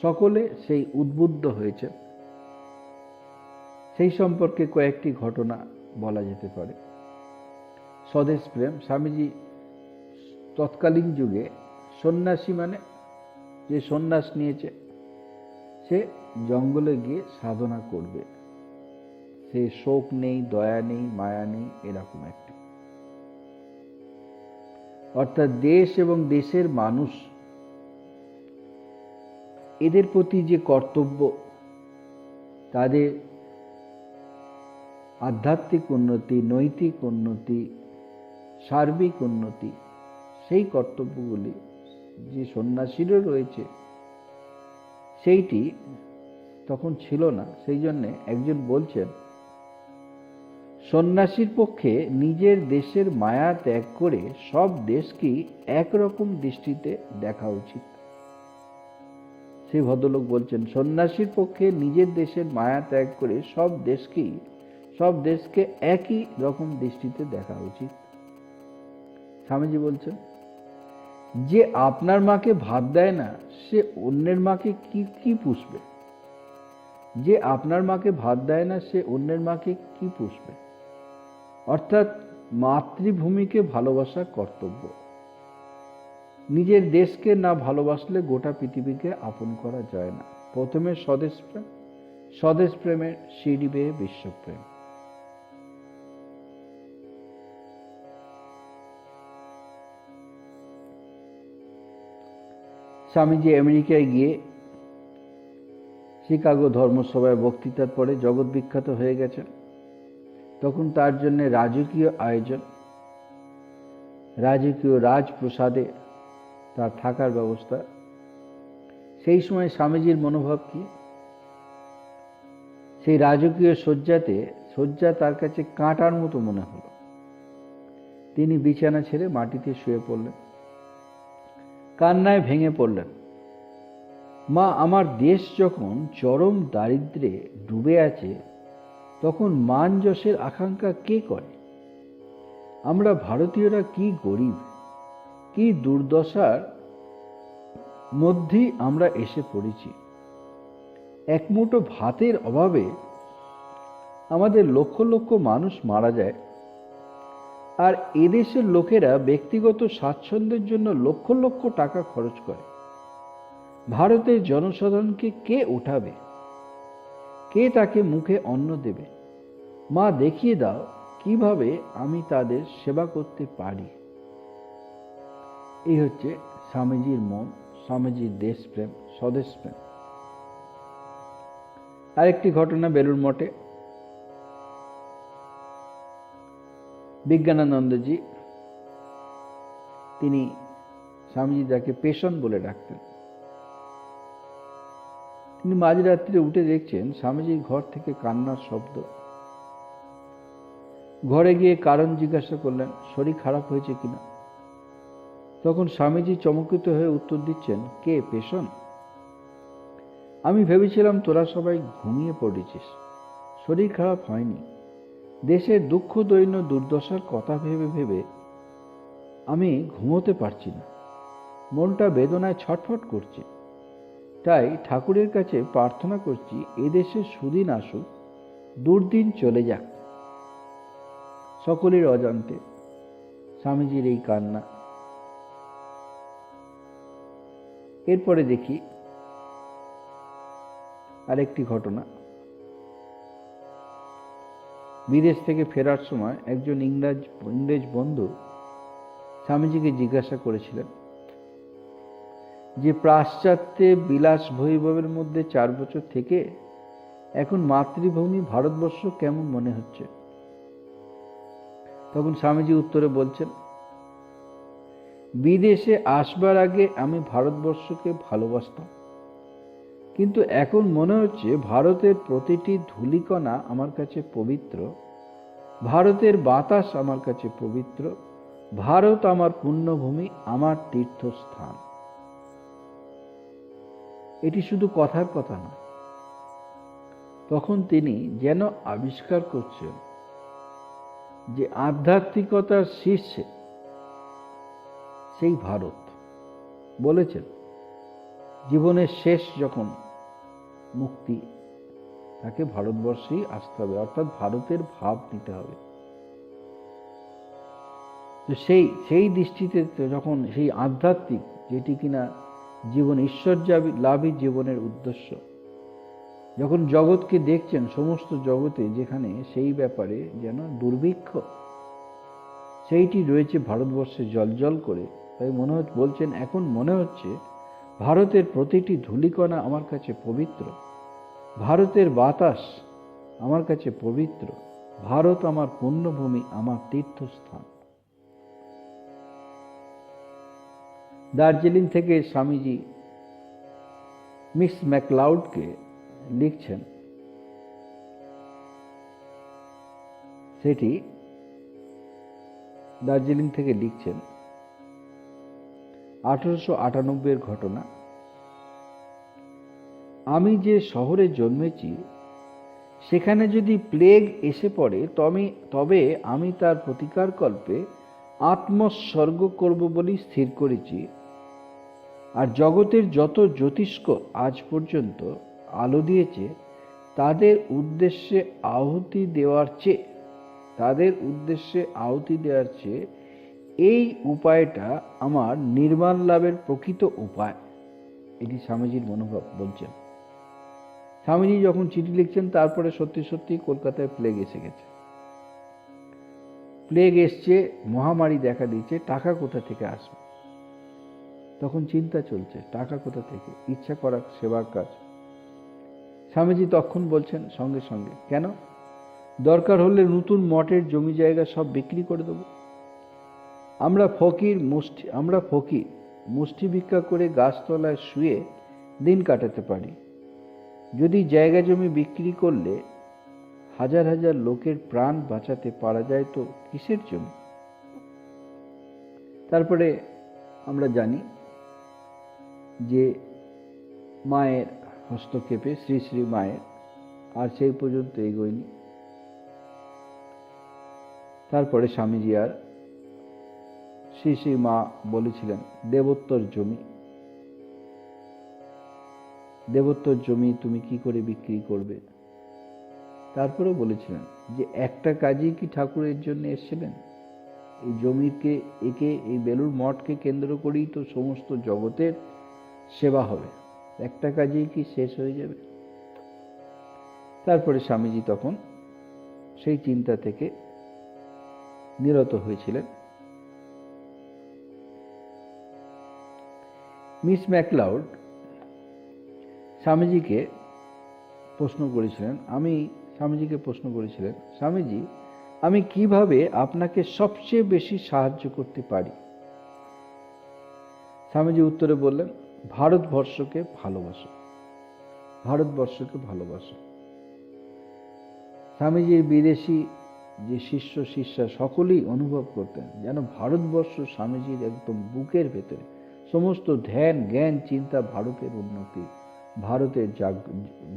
সকলে সেই উদ্বুদ্ধ হয়েছে। সেই সম্পর্কে কয়েকটি ঘটনা বলা যেতে পারে। স্বদেশ প্রেম, স্বামীজি তৎকালীন যুগে সন্ন্যাসী মানে যে সন্ন্যাস নিয়েছে সে জঙ্গলে গিয়ে সাধনা করবে, সে শোক নেই, দয়া নেই, মায়া নেই, এরকম একটি। অর্থাৎ দেশ এবং দেশের মানুষ এদের প্রতি যে কর্তব্য, তাদের আধ্যাত্মিক উন্নতি, নৈতিক উন্নতি, সার্বিক উন্নতি, সেই কর্তব্যগুলি যে সন্ন্যাসীরও রয়েছে সেইটি তখন ছিল না। সেই জন্যে একজন বলছেন, সন্ন্যাসীর পক্ষে নিজের দেশের মায়া ত্যাগ করে সব দেশকেই একরকম দৃষ্টিতে দেখা উচিত। সেই ভদ্রলোক বলছেন, সন্ন্যাসীর পক্ষে নিজের দেশের মায়া ত্যাগ করে সব দেশকে একই রকম দৃষ্টিতে দেখা উচিত। স্বামীজি বলছেন, যে আপনার মাকে ভাত দেয় না সে অন্যের মাকে কি পুষবে? যে আপনার মাকে ভাত দেয় না সে অন্যের মাকে কি পুষবে? অর্থাৎ মাতৃভূমিকে ভালোবাসা কর্তব্য। নিজের দেশকে না ভালোবাসলে গোটা পৃথিবীকে আপন করা যায় না। প্রথমে স্বদেশ প্রেম, স্বদেশ প্রেমের সিঁড়ি বেয়ে বিশ্বপ্রেম। স্বামীজি আমেরিকায় গিয়ে শিকাগো ধর্মসভায় বক্তৃতার পরে জগৎ বিখ্যাত হয়ে গেছেন। তখন তার জন্য রাজকীয় আয়োজন, রাজকীয় রাজপ্রসাদে তার থাকার ব্যবস্থা। সেই সময় স্বামীজির মনোভাব কি? সেই রাজকীয় শয্যা তার কাছে কাঁটার মতো মনে হলো। তিনি বিছানা ছেড়ে মাটিতে শুয়ে পড়লেন, কান্নায় ভেঙে পড়লেন। মা, আমার দেশ যখন চরম দারিদ্র্যে ডুবে আছে তখন মান যশের আকাঙ্ক্ষা কে করে? আমরা ভারতীয়রা কি গরিব, কি দুর্দশার মধ্যেই আমরা এসে পড়েছি। এক মুঠো ভাতের অভাবে আমাদের লক্ষ লক্ষ মানুষ মারা যায়, আর এদেশের লোকেরা ব্যক্তিগত স্বাচ্ছন্দ্যের জন্য লক্ষ লক্ষ টাকা খরচ করে। ভারতের জনসাধারণকে কে উঠাবে? কে তাকে মুখে অন্ন দেবে? মা, দেখিয়ে দাও কিভাবে আমি তাদের সেবা করতে পারি। এই হচ্ছে স্বামীজির মন, স্বামীজির দেশপ্রেম, স্বদেশ প্রেম। আরেকটি ঘটনা বেলুড় মঠে। বিজ্ঞানানন্দজি, তিনি স্বামীজি যাকে পেশন বলে ডাকতেন, তিনি মাঝরাত্রে উঠে দেখছেন স্বামীজির ঘর থেকে কান্নার শব্দ। ঘরে গিয়ে কারণ জিজ্ঞাসা করলেন, শরীর খারাপ হয়েছে কিনা। তখন স্বামীজি চমকিত হয়ে উত্তর দিচ্ছেন, কে, পেশন? আমি ভেবেছিলাম তোরা সবাই ঘুমিয়ে পড়েছিস, শরীর খারাপ হয়নি। দেশের দুঃখ দৈন্য দুর্দশার কথা ভেবে ভেবে আমি ঘুমোতে পারছি না, মনটা বেদনায় ছটফট করছে। তাই ঠাকুরের কাছে প্রার্থনা করছি, এদেশে সুদিন আসুক, দুর্দিন চলে যাক। সকলের অজান্তে স্বামীজির এই কান্না। এরপরে দেখি আরেকটি ঘটনা। বিদেশ থেকে ফেরার সময় একজন ইংরেজ বন্ধু স্বামীজিকে জিজ্ঞাসা করেছিলেন যে পাশ্চাত্যে বিলাস বৈভবের মধ্যে 4 বছর থেকে এখন মাতৃভূমি ভারতবর্ষ কেমন মনে হচ্ছে? তখন স্বামীজি উত্তরে বলছেন, বিদেশে আসবার আগে আমি ভারতবর্ষকে ভালোবাসতাম, কিন্তু এখন মনে হচ্ছে ভারতের প্রতিটি ধূলিকণা আমার কাছে পবিত্র, ভারতের বাতাস আমার কাছে পবিত্র, ভারত আমার পুণ্যভূমি, আমার তীর্থস্থান। এটি শুধু কথার কথা নয়, তখন তিনি যেন আবিষ্কার করছেন যে আধ্যাত্মিকতার শীর্ষে সেই ভারত। বলেছেন জীবনের শেষ যখন মুক্তি, তাকে ভারতবর্ষেই আসতে হবে, অর্থাৎ ভারতের ভাব নিতে হবে। তো সেই দৃষ্টিতে যখন সেই আধ্যাত্মিক, যেটি কিনা জীবন ঈশ্বর লাভই জীবনের উদ্দেশ্য, যখন জগৎকে দেখছেন, সমস্ত জগতে যেখানে সেই ব্যাপারে যেন দুর্ভিক্ষ, সেইটি রয়েছে ভারতবর্ষে জলজল করে। তাই বলছেন এখন মনে হচ্ছে ভারতের প্রতিটি ধূলিকণা আমার কাছে পবিত্র, ভারতের বাতাস আমার কাছে পবিত্র, ভারত আমার পুণ্যভূমি, আমার তীর্থস্থান। দার্জিলিং থেকে স্বামীজি মিস ম্যাকলাউডকে লিখছেন, সেটি দার্জিলিং থেকে লিখছেন 1898 ঘটনা। আমি যে শহরে জন্মেছি সেখানে যদি প্লেগ এসে পড়ে তবে আমি তার প্রতিকার কল্পে আত্মোৎসর্গ করব বলেই স্থির করেছি। আর জগতের যত জ্যোতিষ্ক আজ পর্যন্ত আলো দিয়েছে তাদের উদ্দেশ্যে আহুতি দেওয়ার চেয়ে এই উপায়টা আমার নির্মাণ লাভের প্রকৃত উপায়। এটি স্বামীজির মনোভাব বলছেন। স্বামীজি যখন চিঠি লিখছেন তারপরে সত্যি সত্যি কলকাতায় প্লেগ এসে গেছে। প্লেগ এসছে, মহামারী দেখা দিয়েছে, টাকা কোথা থেকে আসবে? তখন চিন্তা চলছে, টাকা কোথা থেকে, ইচ্ছা করা সেবার কাজ। স্বামীজি তখন বলছেন সঙ্গে সঙ্গে, কেন? দরকার হলে নতুন মঠের জমি জায়গা সব বিক্রি করে দেব। আমরা ফকির মুষ্টি ভিক্ষা করে গাছতলায় শুয়ে দিন কাটাতে পারি। যদি জায়গা জমি বিক্রি করলে হাজার হাজার লোকের প্রাণ বাঁচাতে পারা যায় তো কিসের জন্য? তারপরে আমরা জানি যে মায়ের হস্তক্ষেপে, শ্রী শ্রী মায়ের, আর সেই পর্যন্ত এগোয়নি। তারপরে স্বামীজি আর শ্রী শ্রী মা বলেছিলেন দেবোত্তর জমি তুমি কি করে বিক্রি করবে? তারপরেও বলেছিলেন যে একটা কাজই কি ঠাকুরের জন্য এসেছিলেন? এই জমিকে, এই বেলুড় মঠকে কেন্দ্র করেই তো সমস্ত জগতের সেবা হবে, একটা কাজেই কি শেষ হয়ে যাবে? তারপরে স্বামীজি তখন সেই চিন্তা থেকে নিরত হয়েছিলেন। মিস ম্যাকলাউড স্বামীজিকে প্রশ্ন করেছিলেন, স্বামীজি আমি কিভাবে আপনাকে সবচেয়ে বেশি সাহায্য করতে পারি? স্বামীজি উত্তরে বললেন, ভারতবর্ষকে ভালোবাসো। স্বামীজির বিদেশি যে শিষ্যা সকলেই অনুভব করতেন যেন ভারতবর্ষ স্বামীজির একদম বুকের ভেতরে, সমস্ত ধ্যান জ্ঞান চিন্তা ভারতের উন্নতি,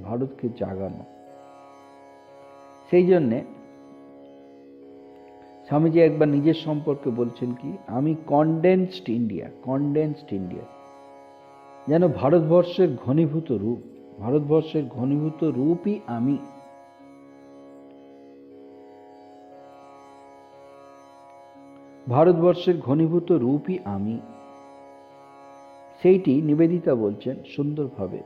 ভারতকে জাগানো। সেই জন্যে স্বামীজি একবার নিজের সম্পর্কে বলছেন কি, আমি কনডেন্সড ইন্ডিয়া, যেন ভারতবর্ষের ঘনীভূত রূপ, ভারতবর্ষের ঘনীভূত রূপই আমি। ভারতবর্ষের ঘনীভূত রূপই আমি, সেইটি নিবেদিতা বলছেন সুন্দরভাবে।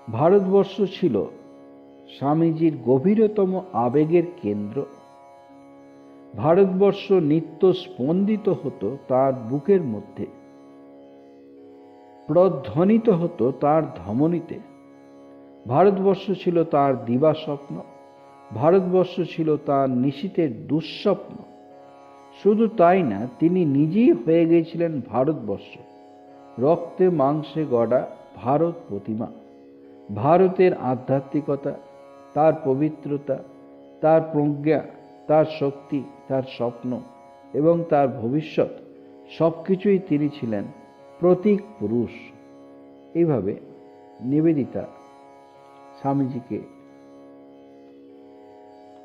ভারতবর্ষ ছিল স্বামীজির গভীরতম আবেগের কেন্দ্র। ভারতবর্ষ নিত্য স্পন্দিত হতো তার বুকের মধ্যে, প্রধ্বনিত হতো তার ধমনীতে। ভারতবর্ষ ছিল তার দিবাস্বপ্ন, ভারতবর্ষ ছিল তার নিশীথের দুঃস্বপ্ন। শুধু তাই না, তিনি নিজেই হয়ে গিয়েছিলেন ভারতবর্ষ, রক্তে মাংসে গড়া ভারত প্রতিমা। ভারতের আধ্যাত্মিকতা, তার পবিত্রতা, তার প্রজ্ঞা, তার শক্তি, তার স্বপ্ন এবং তার ভবিষ্যৎ সবকিছুই তিনি ছিলেন প্রতীক পুরুষ। এইভাবে নিবেদিতা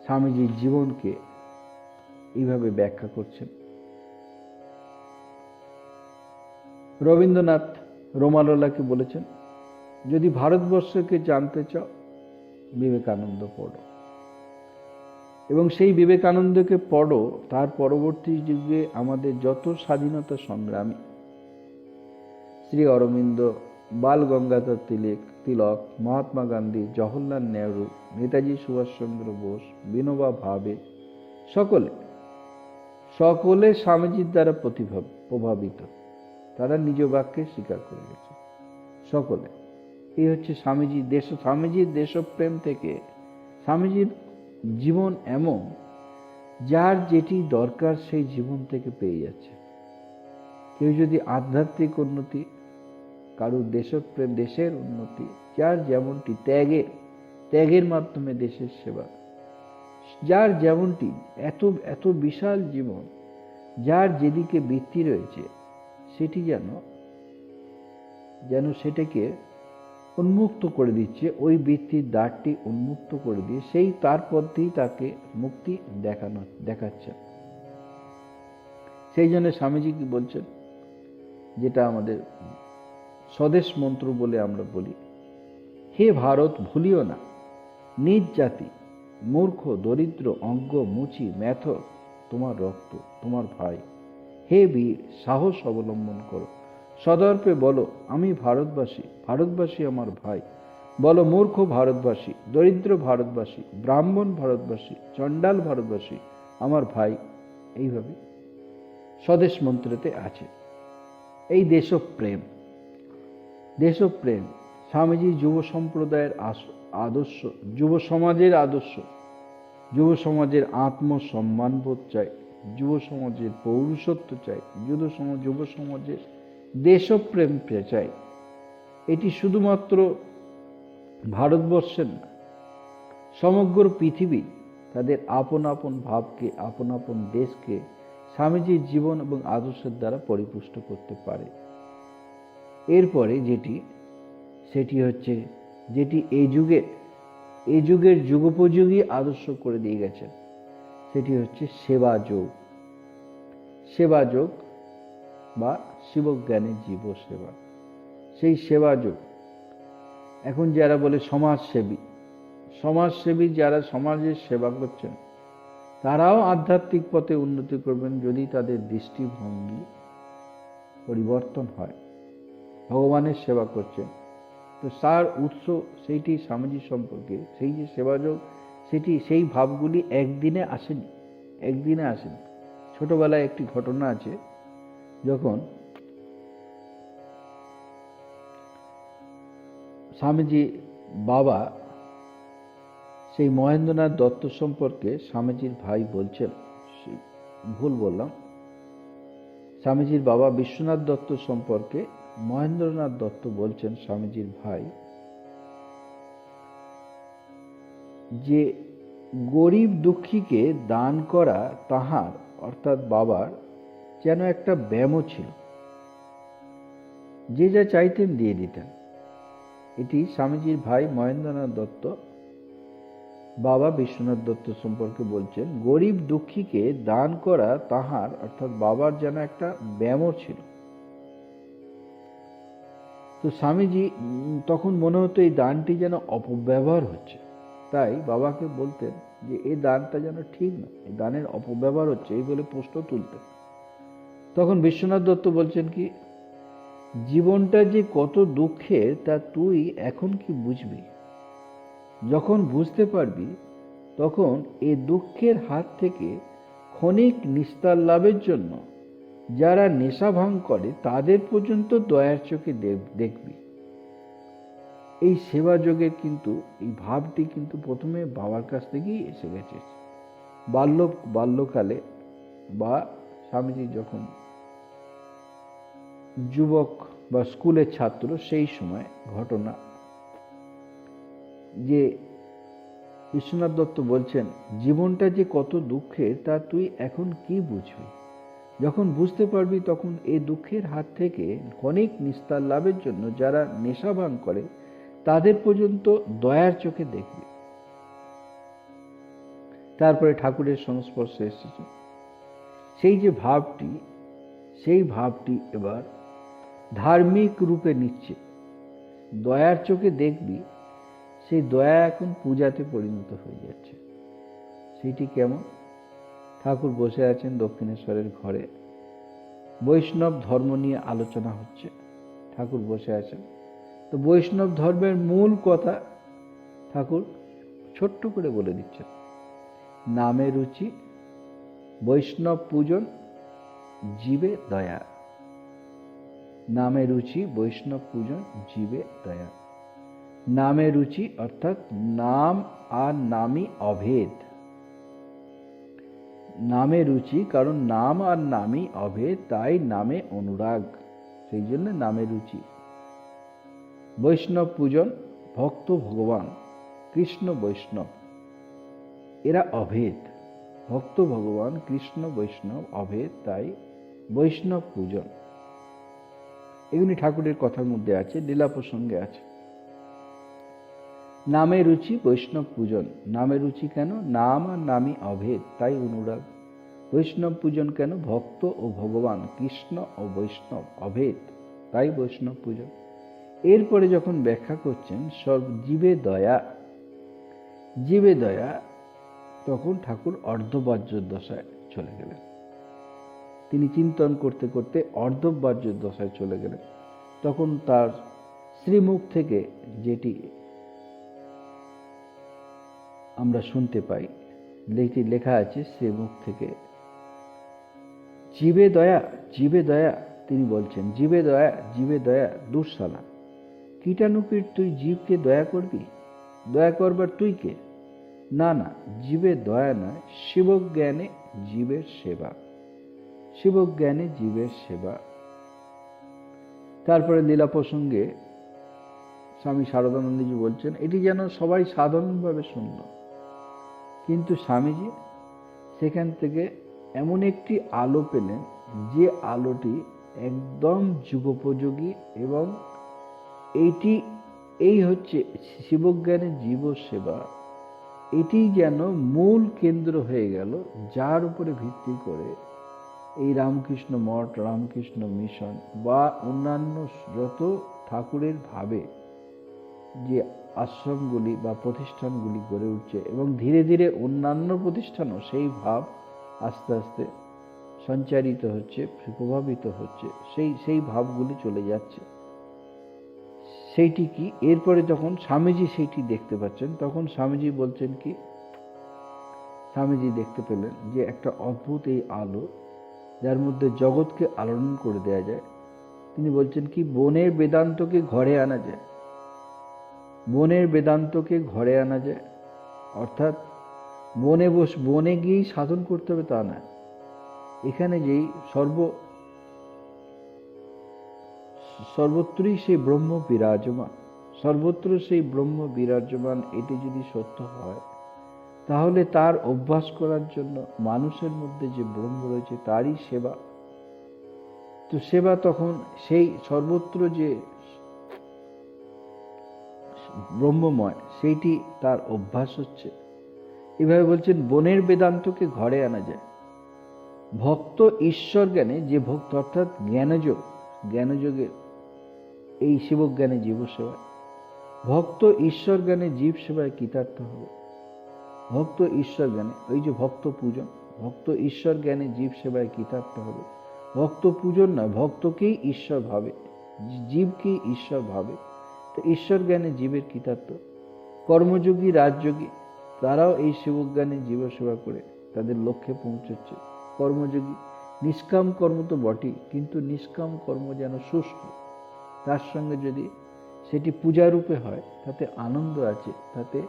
স্বামীজির জীবনকে এইভাবে ব্যাখ্যা করছেন। রবীন্দ্রনাথ রোমালোলাকে বলেছেন, যদি ভারতবর্ষকে জানতে চাও, বিবেকানন্দ পড়ো। এবং সেই বিবেকানন্দকে পড়ো, তার পরবর্তী যুগে আমাদের যত স্বাধীনতা সংগ্রামী, শ্রী অরবিন্দ, বাল গঙ্গাধর তিলক, মহাত্মা গান্ধী, জওহরলাল নেহরু, নেতাজি সুভাষচন্দ্র বোস, বিনোবা ভাবে, সকলে স্বামীজির দ্বারা প্রভাবিত। তারা নিজ বাক্যে স্বীকার করে গেছে, সকলে। এই হচ্ছে স্বামীজির দেশপ্রেম থেকে। স্বামীজির জীবন এমন, যার যেটি দরকার সেই জীবন থেকে পেয়ে যাচ্ছে। কেউ যদি আধ্যাত্মিক উন্নতি, কারুর দেশপ্রেম, দেশের উন্নতি, যার যেমনটি ত্যাগের মাধ্যমে দেশের সেবা, যার যেমনটি এত বিশাল জীবন, যার যেদিকে বৃত্তি রয়েছে, সেটি যেন সেটাকে উন্মুক্ত করে দিচ্ছে, ওই বৃত্তির দ্বারটি উন্মুক্ত করে দিয়ে সেই তার পথেই তাকে মুক্তি দেখাচ্ছে। সেই জন্য স্বামীজি কি বলছেন, যেটা আমাদের স্বদেশ মন্ত্র বলে আমরা বলি, হে ভারত ভুলিও না নিজ জাতি, মূর্খ দরিদ্র অজ্ঞ মুচি ম্যাথ তোমার রক্ত, তোমার ভাই। হে বীর, সাহস অবলম্বন করো, সদর্পে বলো আমি ভারতবাসী, ভারতবাসী আমার ভাই। বলো মূর্খ ভারতবাসী, দরিদ্র ভারতবাসী, ব্রাহ্মণ ভারতবাসী, চণ্ডাল ভারতবাসী আমার ভাই। এইভাবে স্বদেশ মন্ত্রতে আছে এই দেশপ্রেম। স্বামীজি যুব সম্প্রদায়ের আদর্শ, যুব সমাজের আত্মসম্মানবোধ চাই, যুব সমাজের পৌরুষত্ব চাই, যুব সমাজের দেশপ্রেম চাই। এটি শুধুমাত্র ভারতবর্ষের না, সমগ্র পৃথিবী তাদের আপন আপন ভাবকে, আপন আপন দেশকে স্বামীজির জীবন এবং আদর্শের দ্বারা পরিপুষ্ট করতে পারে। এরপরে সেটি হচ্ছে যেটি এই যুগের যুগোপযোগী আদর্শ করে দিয়ে গেছেন, সেটি হচ্ছে সেবাযোগ বা শিবজ্ঞানের জীব সেবা। সেই সেবাযোগ, এখন যারা বলে সমাজসেবী যারা সমাজের সেবা করছেন, তারাও আধ্যাত্মিক পথে উন্নতি করবেন যদি তাদের দৃষ্টিভঙ্গি পরিবর্তন হয়। ভগবানের সেবা করছেন, তো তার উৎস সেইটি স্বামীজি সম্পর্কে, সেই যে সেবাযোগ, সেই ভাবগুলি একদিনে আসেনি। ছোটবেলায় একটি ঘটনা আছে, যখন স্বামীজি বাবা, সেই মহেন্দ্রনাথ দত্ত সম্পর্কে স্বামীজির ভাই বলছেন, ভুল বললাম, স্বামীজির বাবা বিশ্বনাথ দত্ত সম্পর্কে মহেন্দ্রনাথ দত্ত বলছেন স্বামীজির ভাই, যে গরিব দুঃখীকে দান করা তাহার অর্থাৎ বাবার যেন একটা ব্যায়ামও ছিল, যে যা চাইতেন দিয়ে দিতেন। এটি স্বামীজির ভাই মহেন্দ্রনাথ দত্ত বাবা বিশ্বনাথ দত্ত সম্পর্কে বলছেন, গরিব দুঃখীকে দান করা তাহার অর্থাৎ বাবার যেন একটা ব্যায়ামও ছিল। তো স্বামীজি তখন মনে হতো এই দানটি যেন অপব্যবহার হচ্ছে, তাই বাবাকে বলতেন যে এই দানটা যেন ঠিক না, এই দানের অপব্যবহার হচ্ছে, এই বলে প্রশ্ন তুলতেন। তখন বিশ্বনাথ দত্ত বলছেন কি, জীবনটা যে কত দুঃখের তা তুই এখন কি বুঝবি? যখন বুঝতে পারবি তখন এই দুঃখের হাত থেকে ক্ষণিক নিস্তার লাভের জন্য যারা নেশা ভাঙ করে তাদের পর্যন্ত দয়ার চোখে দেখবি। এই সেবা যোগের কিন্তু এই ভাবটি কিন্তু প্রথমে বাবার কাছ থেকেই এসে গেছে। বাল্যকালে বা স্বামীজি যখন যুবক বা স্কুলের ছাত্র সেই সময় ঘটনা, যে বিশ্বনাথ দত্ত বলছেন জীবনটা যে কত দুঃখের তা তুই এখন কি বুঝবি? যখন বুঝতে পারবি তখন এই দুঃখের হাত থেকে অনেক নিস্তার লাভের জন্য যারা নেশা ভাঙ করে তাদের পর্যন্ত দয়ার চোখে দেখবি। তারপরে ঠাকুরের সংস্পর্শে এসেছে, সেই যে ভাবটি, সেই ভাবটি এবার ধার্মিক রূপে নিচ্ছে। দয়ার চোখে দেখবি, সেই দয়া এখন পূজাতে পরিণত হয়ে যাচ্ছে। সেটি কেমন? ঠাকুর বসে আছেন দক্ষিণেশ্বরের ঘরে, বৈষ্ণব ধর্ম নিয়ে আলোচনা হচ্ছে, ঠাকুর বসে আছেন। তো বৈষ্ণব ধর্মের মূল কথা ঠাকুর ছোট্ট করে বলে দিচ্ছেন, নামে রুচি, বৈষ্ণব পূজন, জীবে দয়া। নামে রুচি, বৈষ্ণব পূজন, জীবে দয়া। নামে রুচি অর্থাৎ নাম আর নামই অভেদ। নামে রুচি, কারণ নাম আর নামই অভেদ, তাই নামে অনুরাগ, সেই জন্য নামে রুচি। বৈষ্ণব পূজন, ভক্ত ভগবান, কৃষ্ণ বৈষ্ণব এরা অভেদ। ভক্ত ভগবান, কৃষ্ণ বৈষ্ণব অভেদ, তাই বৈষ্ণব পূজন। এগুলি ঠাকুরের কথার মধ্যে আছে, লীলা প্রসঙ্গে আছে। নামে রুচি, বৈষ্ণব পূজন। নামে রুচি কেন? নাম আর নামই অভেদ, তাই অনুরাগ। বৈষ্ণব পূজন কেন? ভক্ত ও ভগবান, কৃষ্ণ ও বৈষ্ণব অভেদ, তাই বৈষ্ণব পূজন। এরপরে যখন ব্যাখ্যা করছেন সব জীবে দয়া, জীবে দয়া, তখন ঠাকুর অর্ধবাহ্য দশায় চলে গেলেন। তিনি চিন্তন করতে করতে অর্ধবাহ্য দশায় চলে গেলেন। তখন তার শ্রীমুখ থেকে যেটি আমরা শুনতে পাই, যেটি লেখা আছে শ্রীমুখ থেকে, জীবে দয়া, জীবে দয়া। তিনি বলছেন জীবে দয়া, জীবে দয়া, দুঃসালা কীটাণুকীট তুই জীবকে দয়া করবি? দয়া করবার তুই কে? না না, জীবে দয়া নয়, শিবজ্ঞানে জীবের সেবা, শিবজ্ঞানে জীবের সেবা। তারপরে লীলা প্রসঙ্গে স্বামী শারদানন্দজি বলছেন, এটি যেন সবাই সাধারণভাবে শুনল, কিন্তু স্বামীজি সেখান থেকে এমন একটি আলো পেলেন যে আলোটি একদম যুগোপযোগী, এবং এই হচ্ছে শিবজ্ঞানে জীব সেবা। এটি যেন মূল কেন্দ্র হয়ে গেল, যার উপরে ভিত্তি করে এই রামকৃষ্ণ মঠ, রামকৃষ্ণ মিশন বা অন্যান্য যত ঠাকুরের ভাবে যে আশ্রমগুলি বা প্রতিষ্ঠানগুলি গড়ে উঠছে, এবং ধীরে ধীরে অন্যান্য প্রতিষ্ঠানও সেই ভাব আস্তে আস্তে সঞ্চারিত হচ্ছে, প্রভাবিত হচ্ছে, সেই ভাবগুলি চলে যাচ্ছে। সেইটি কি? এরপরে যখন স্বামীজি সেইটি দেখতে পাচ্ছেন, তখন স্বামীজি বলছেন কি, স্বামীজি দেখতে পেলেন যে একটা অদ্ভুত এই আলো, যার মধ্যে জগৎকে আলোড়ন করে দেয়া যায়। তিনি বলছেন কি, বনের বেদান্তকে ঘরে আনা যায়, বনের বেদান্তকে ঘরে আনা যায়। অর্থাৎ বনে গিয়েই সাধন করতে হবে তা না, এখানে যেই সর্বত্রই সেই ব্রহ্ম বিরাজমান, সর্বত্র সেই ব্রহ্ম বিরাজমান, এটি যদি সত্য হয় তাহলে তার অভ্যাস করার জন্য মানুষের মধ্যে যে ব্রহ্ম রয়েছে তারই সেবা। তো সেবা তখন সেই সর্বত্র যে ব্রহ্মময়, সেইটি তার অভ্যাস হচ্ছে। এভাবে বলছেন বনের বেদান্তকে ঘরে আনা যায়। ভক্ত ঈশ্বর জ্ঞানে, যে ভক্ত অর্থাৎ জ্ঞানযোগের এই শিবজ্ঞানে জীব সেবায়। ভক্ত ঈশ্বর জ্ঞানে জীব সেবায় কৃতার্থ হবে। ভক্ত ঈশ্বর জ্ঞানে, ওই যে ভক্ত পূজন, ভক্ত ঈশ্বর জ্ঞানে জীব সেবায় কৃতার্থ হবে। ভক্ত পূজন নয়, ভক্তকেই ঈশ্বর ভাবে, জীবকেই ঈশ্বর ভাবে, তো ঈশ্বর জ্ঞানে জীবের কৃতার্থ। কর্মযোগী, রাজযোগী, তারাও এই শিবজ্ঞানে জীব সেবা করে তাদের লক্ষ্যে পৌঁছচ্ছে। কর্মযোগী, নিষ্কাম কর্ম তো বটেই, কিন্তু নিষ্কাম কর্ম যেন শুষ্ক, তার সঙ্গে যদি সেটি পূজারূপে হয় তাতে আনন্দ আছে, তাতে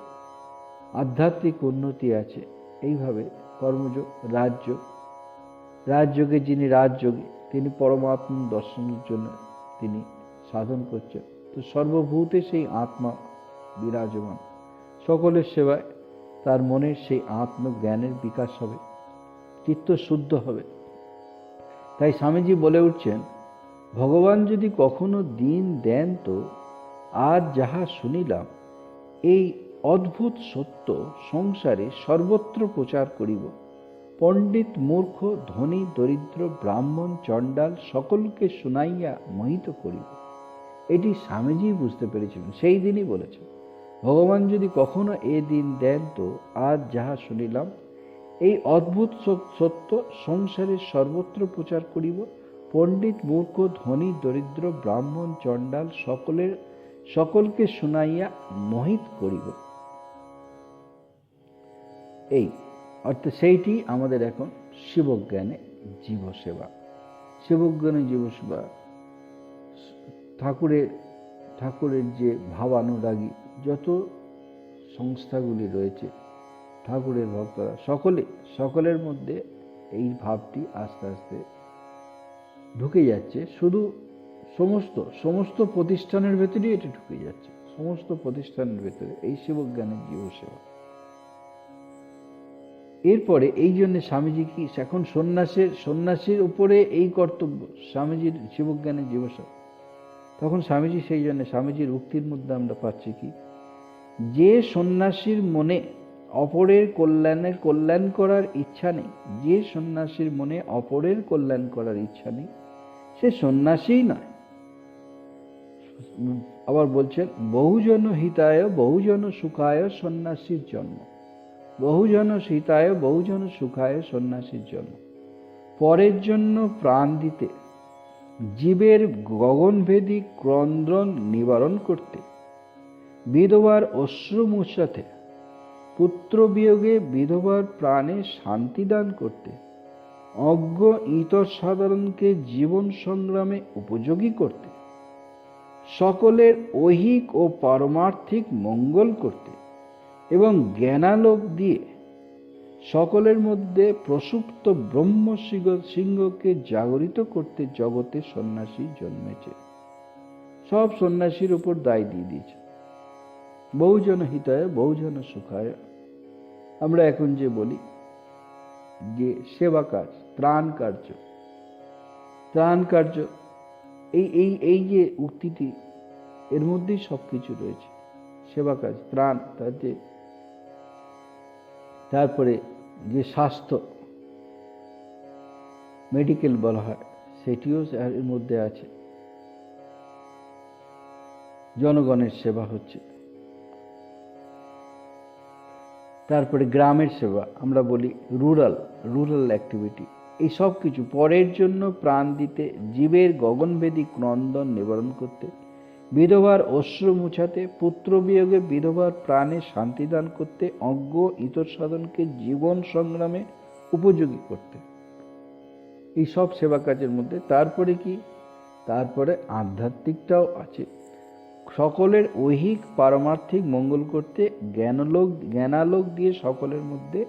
আধ্যাত্মিক উন্নতি আছে। এইভাবে কর্মযোগ, রাজযোগ, রাজযোগে যিনি রাজযোগী তিনি পরমাত্ম দর্শনের জন্য তিনি সাধন করছেন। তো সর্বভূতে সেই আত্মা বিরাজমান, সকলের সেবায় তার মনের সেই আত্মজ্ঞানের বিকাশ হবে, চিত্ত শুদ্ধ হবে। তাই স্বামীজি বলে উঠছেন, ভগবান যদি কখনো দিন দেন তো আজ যাহা শুনিলাম, এই অদ্ভুত সত্য সংসারে সর্বত্র প্রচার করিব। পণ্ডিত, মূর্খ, ধনী, দরিদ্র, ব্রাহ্মণ, চণ্ডাল সকলকে শুনাইয়া মোহিত করিব। এটি স্বামীজি বুঝতে পেরেছিলেন, সেই দিনই বলেছেন, ভগবান যদি কখনো এ দিন দেন তো আজ যাহা শুনিলাম, এই অদ্ভুত সত্য সংসারে সর্বত্র প্রচার করিব। পণ্ডিত, মূর্খ, ধনী, দরিদ্র, ব্রাহ্মণ, চণ্ডাল সকলকে শুনাইয়া মোহিত করিব। এই অর্থাৎ সেইটি আমাদের এখন শিবজ্ঞানে জীবসেবা। শিবজ্ঞানে জীবসেবা ঠাকুরের যে ভাবানুরাগী যত সংস্থাগুলি রয়েছে, ঠাকুরের ভক্তরা সকলের মধ্যে এই ভাবটি আস্তে আস্তে ঢুকে যাচ্ছে। শুধু সমস্ত প্রতিষ্ঠানের ভেতরেই এটি ঢুকে যাচ্ছে, সমস্ত প্রতিষ্ঠানের ভেতরে এই শিবজ্ঞানের জীবসেবা। এরপরে এই জন্য স্বামীজি কি এখন সন্ন্যাসীর উপরে এই কর্তব্য স্বামীজির শিবজ্ঞানের জীবসেবা। তখন স্বামীজি সেই জন্য স্বামীজির উক্তির মধ্যে আমরা পাচ্ছি কি, যে সন্ন্যাসীর মনে অপরের কল্যাণ করার ইচ্ছা নেই, যে সন্ন্যাসীর মনে অপরের কল্যাণ করার ইচ্ছা নেই, সে সন্ন্যাসীই নয়। আবার বলছেন, বহুজন হিতায় বহুজন সুখায় সন্ন্যাসীর জন্ম। বহুজন হিতায় বহুজন সুখায় সন্ন্যাসীর জন্ম। পরের জন্য প্রাণ দিতে, জীবের গগনভেদী ক্রন্দন নিবারণ করতে, বিধবার অশ্রু মুছাতে, পুত্র বিয়োগে বিধবার প্রাণে শান্তি দান করতে, অজ্ঞ ইতর সাধারণকে জীবন সংগ্রামে উপযোগী করতে, সকলের ঐহিক ও পারমার্থিক মঙ্গল করতে এবং জ্ঞানালোক দিয়ে সকলের মধ্যে প্রসুপ্ত ব্রহ্ম সিংহকে জাগরিত করতে জগতে সন্ন্যাসী জন্মেছে। সব সন্ন্যাসীর উপর দায় দিয়ে দিয়েছে। বহুজন হিতায় বহুজন সুখায়। আমরা এখন যে বলি যে সেবা কাজ, ত্রাণ কার্য, এই যে উক্তিটি, এর মধ্যেই সবকিছু রয়েছে। সেবা কাজ, ত্রাণ, তারপরে যে স্বাস্থ্য, মেডিকেল বলা হয়, সেটিও এর মধ্যে আছে। জনগণের সেবা হচ্ছে। তারপরে গ্রামের সেবা, আমরা বলি রুরাল অ্যাক্টিভিটি। এই সব কিছু পরের জন্য প্রাণ দিতে, জীবের গগনভেদী ক্রন্দন নিবারণ করতে, বিধবার অশ্রু মুছাতে, পুত্র বিয়োগে বিধবার প্রাণে শান্তিদান করতে, অজ্ঞ ইতর সাধনকে জীবন সংগ্রামে উপযোগী করতে, এই সব সেবা কাজের মধ্যে। তারপরে কি, তারপরে আধ্যাত্মিকটাও আছে। সকলের ঐহিক পারমার্থিক মঙ্গল করতে, জ্ঞানালোক দিয়ে সকলের মধ্যে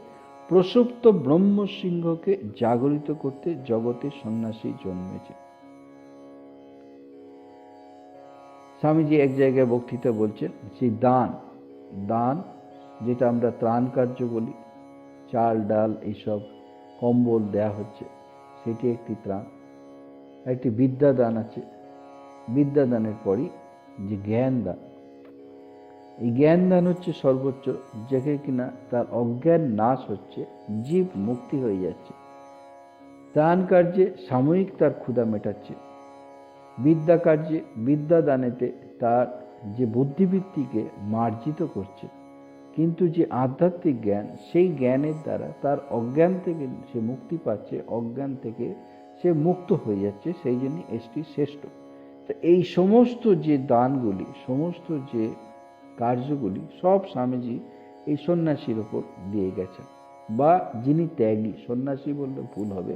প্রসুপ্ত ব্রহ্ম সিংহকে জাগরিত করতে জগতে সন্ন্যাসী জন্মেছে। স্বামীজি এক জায়গায় বক্তৃতা বলছেন, সেই দান যেটা আমরা ত্রাণ কার্য বলি, চাল ডাল এইসব কম্বল দেয়া হচ্ছে, সেটি একটি ত্রাণ। একটি বিদ্যাদান আছে, বিদ্যাদানের পরই যে জ্ঞান দান, এই জ্ঞান দান হচ্ছে সর্বোচ্চ, যেখানে কিনা তার অজ্ঞান নাশ হচ্ছে, জীব মুক্তি হয়ে যাচ্ছে। ত্রাণ কার্যে সাময়িক তার ক্ষুধা মেটাচ্ছে, বিদ্যা কার্যে, বিদ্যা দানেতে তার যে বুদ্ধিবৃত্তিকে মার্জিত করছে, কিন্তু যে আধ্যাত্মিক জ্ঞান, সেই জ্ঞানের দ্বারা তার অজ্ঞান থেকে সে মুক্তি পাচ্ছে, অজ্ঞান থেকে সে মুক্ত হয়ে যাচ্ছে, সেই জন্য এটি শ্রেষ্ঠ। তো এই সমস্ত যে দানগুলি, সমস্ত যে কার্যগুলি সব স্বামীজি এই সন্ন্যাসীর ওপর দিয়ে গেছেন, বা যিনি ত্যাগী, সন্ন্যাসী বললে ভুল হবে,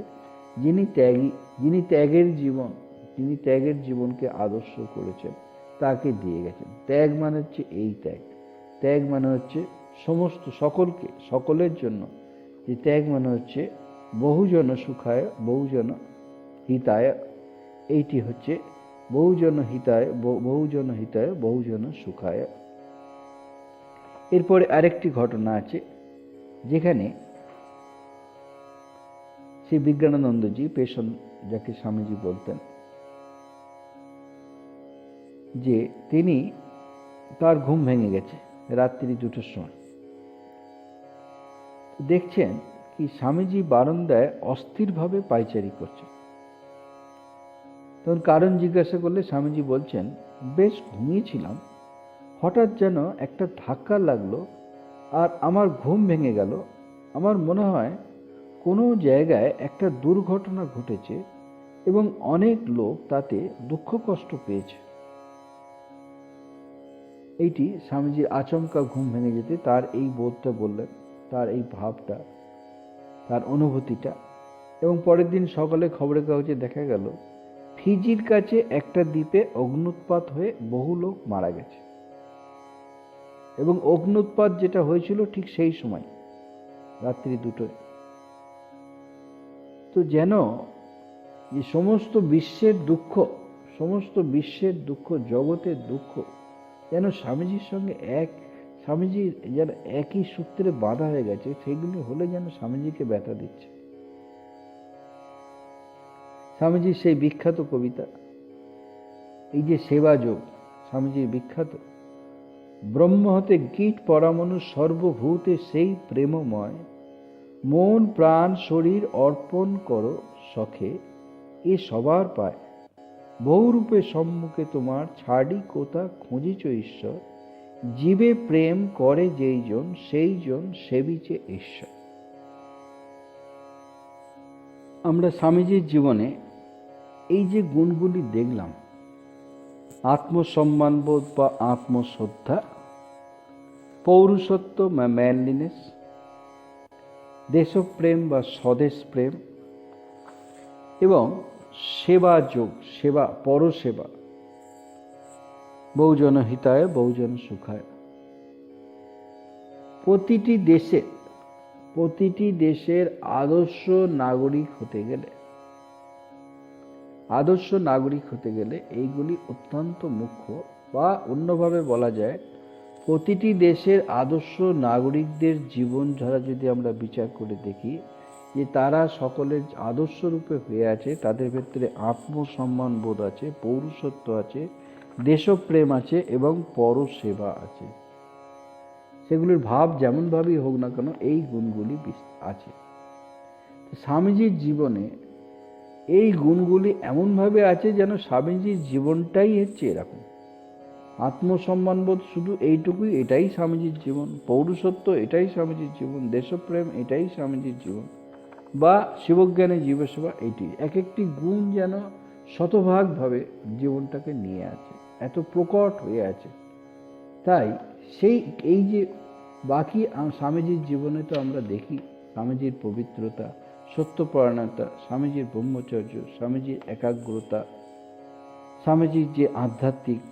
যিনি ত্যাগী, যিনি ত্যাগের জীবন, যিনি ত্যাগের জীবনকে আদর্শ করেছেন, তাকে দিয়ে গেছেন। ত্যাগ মানে হচ্ছে এই ত্যাগ, ত্যাগ মানে হচ্ছে সমস্ত সকলকে, সকলের জন্য যে ত্যাগ মানে হচ্ছে বহুজন সুখায় বহুজন হিতায়, এইটি হচ্ছে বহুজন হিতায়, বহুজন হিতায় বহুজন সুখায়। এরপরে আরেকটি ঘটনা আছে, যেখানে শ্রী বিজ্ঞানানন্দজি, পেশন যাকে স্বামীজি বলতেন, যে তিনি, তার ঘুম ভেঙে গেছে রাত্রি 2টোর সময়। দেখছেন কি স্বামীজি বারান্দায় অস্থিরভাবে পায়চারি করছে। তখন কারণ জিজ্ঞাসা করলে স্বামীজি বলছেন, বেশ ঘুমিয়েছিলাম, হঠাৎ যেন একটা ধাক্কা লাগলো আর আমার ঘুম ভেঙে গেল। আমার মনে হয় কোনো জায়গায় একটা দুর্ঘটনা ঘটেছে এবং অনেক লোক তাতে দুঃখ কষ্ট পেয়েছে। এইটি স্বামীজির আচমকা ঘুম ভেঙে যেতে তার এই বোধটা বললেন, তার এই ভাবটা, তার অনুভূতিটা। এবং পরের দিন সকালে খবরের কাগজে দেখা গেল ফিজির কাছে একটা দ্বীপে অগ্ন্যুৎপাত হয়ে বহু লোক মারা গেছে, এবং অগ্ন্যুৎপাত যেটা হয়েছিল ঠিক সেই সময় রাত্রি 2টোয়। তো যেন যে সমস্ত বিশ্বের দুঃখ, সমস্ত বিশ্বের দুঃখ, জগতের দুঃখ যেন স্বামীজির সঙ্গে স্বামীজির যেন একই সূত্রে বাঁধা হয়ে গেছে, সেগুলি হলে যেন স্বামীজিকে ব্যথা দিচ্ছে। স্বামীজির সেই বিখ্যাত কবিতা, এই যে সেবা যোগ, স্বামীজির বিখ্যাত, ব্রহ্ম হতে গীট পরামনু সর্বভূতে সেই প্রেমময়, মন প্রাণ শরীর অর্পণ করো সখে, এ সবার পায়, বহুরূপে সম্মুখে তোমার ছাড়ি কোথা খুঁজিছ ঈশ্বর, জীবে প্রেম করে যেই জন সেই জন সেবিছে ঈশ্বর। আমরা স্বামীজির জীবনে এই যে গুণগুলি দেখলাম, আত্মসম্মানবোধ বা আত্মশ্রদ্ধা, পৌরুষত্ব বা ম্যানলিনেস, দেশপ্রেম বা স্বদেশ প্রেম, এবং সেবা যোগ, সেবা, পরসেবা, বহুজন হিতায় বহুজন সুখায়। প্রতিটি দেশের আদর্শ নাগরিক হতে গেলে এইগুলি অত্যন্ত মুখ্য, বা অন্যভাবে বলা যায়, প্রতিটি দেশের আদর্শ নাগরিকদের জীবনধারা যদি আমরা বিচার করে দেখি, যে তারা সকলের আদর্শ রূপে হয়ে আছে, তাদের ক্ষেত্রে আত্মসম্মান বোধ আছে, পৌরুষত্ব আছে, দেশপ্রেম আছে এবং পরসেবা আছে। সেগুলির ভাব যেমনভাবেই হোক না কেন, এই গুণগুলি আছে। স্বামীজির জীবনে এই গুণগুলি এমনভাবে আছে যেন স্বামীজির জীবনটাই হচ্ছে এরকম। আত্মসম্মানবোধ শুধু এইটুকুই, এটাই স্বামীজির জীবন। পৌরুষত্ব, এটাই স্বামীজির জীবন। দেশপ্রেম, এটাই স্বামীজির জীবন। বা শিবজ্ঞানে জীবসেবা, এইটি এক একটি গুণ যেন শতভাগভাবে জীবনটাকে নিয়ে আছে, এত প্রকট হয়ে আছে। তাই এই যে বাকি স্বামীজির জীবনে তো আমরা দেখি স্বামীজির পবিত্রতা, সত্যপরায়ণতা, স্বামীজির ব্রহ্মচর্য, স্বামীজির একাগ্রতা, স্বামীজির যে আধ্যাত্মিক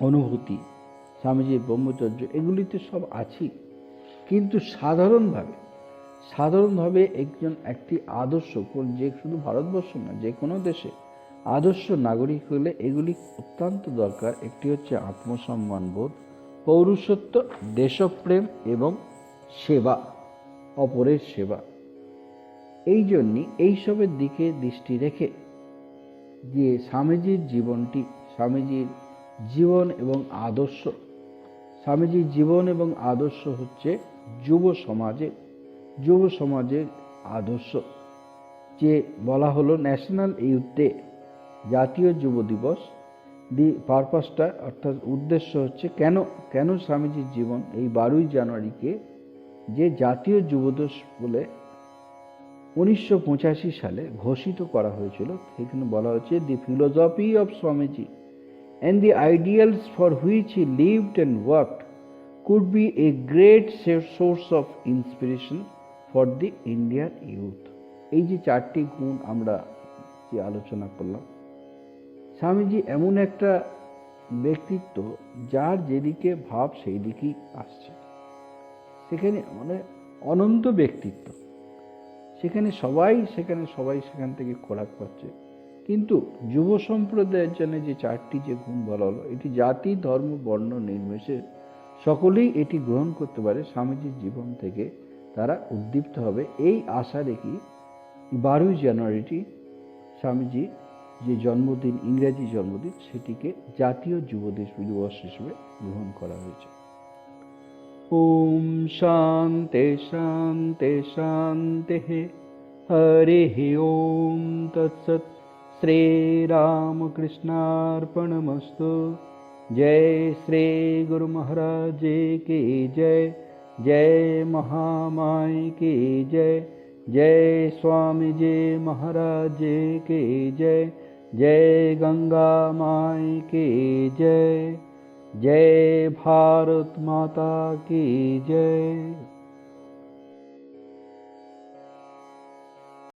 অনুভূতি, স্বামীজির ব্রহ্মচর্য, এগুলিতে সব আছেই। কিন্তু সাধারণভাবে একটি আদর্শ, যে শুধু ভারতবর্ষ না, যে কোনো দেশে আদর্শ নাগরিক হলে এগুলি অত্যন্ত দরকার। একটি হচ্ছে আত্মসম্মানবোধ, পৌরুষত্ব, দেশপ্রেম এবং সেবা, অপরের সেবা। এই জন্যই এইসবের দিকে দৃষ্টি রেখে যে স্বামীজির জীবনটি, স্বামীজির জীবন এবং আদর্শ, স্বামীজির জীবন এবং আদর্শ হচ্ছে যুব সমাজের আদর্শ। যে বলা হলো ন্যাশনাল ইউথ ডে জাতীয় যুব দিবস, দি পারপাসটা অর্থাৎ উদ্দেশ্য হচ্ছে কেন স্বামীজির জীবন এই 12ই জানুয়ারিকে যে জাতীয় যুব দিবস বলে 1985 সালে ঘোষিত করা হয়েছিল, সেখানে বলা হচ্ছে the philosophy of Swamiji and the ideals for which he lived and worked could be a great source of inspiration for the Indian youth. এই যে চারটি গুণ আমরা যে আলোচনা করলাম, স্বামীজি এমন একটা ব্যক্তিত্ব যার যেদিকে ভাব সেই দিকেই আসছে, সেখানে মানে অনন্ত ব্যক্তিত্ব, সেখানে সবাই সেখান থেকে খোরাক পাচ্ছে। কিন্তু যুব সম্প্রদায়ের জন্য যে চারটি যে গুণ বলা হলো, এটি জাতি ধর্ম বর্ণ নির্বিশেষে সকলেই এটি গ্রহণ করতে পারে, স্বামীজির জীবন থেকে তারা উদ্দীপ্ত হবে, এই আশা রেখে 12ই জানুয়ারিটি স্বামীজি যে জন্মদিন, ইংরেজি জন্মদিন, সেটিকে জাতীয় যুব দিবস হিসেবে গ্রহণ করা হয়েছে। ওম শান্তি শান্তি শান্তি হরে ওম তৎসৎ। श्री रामकृष्णार्पणमस्तु। जय श्री गुरु महाराज की जय। जय महामाई की जय। जय स्वामी जी महाराज की जय। जय गंगा माई की जय। जय भारत माता की जय।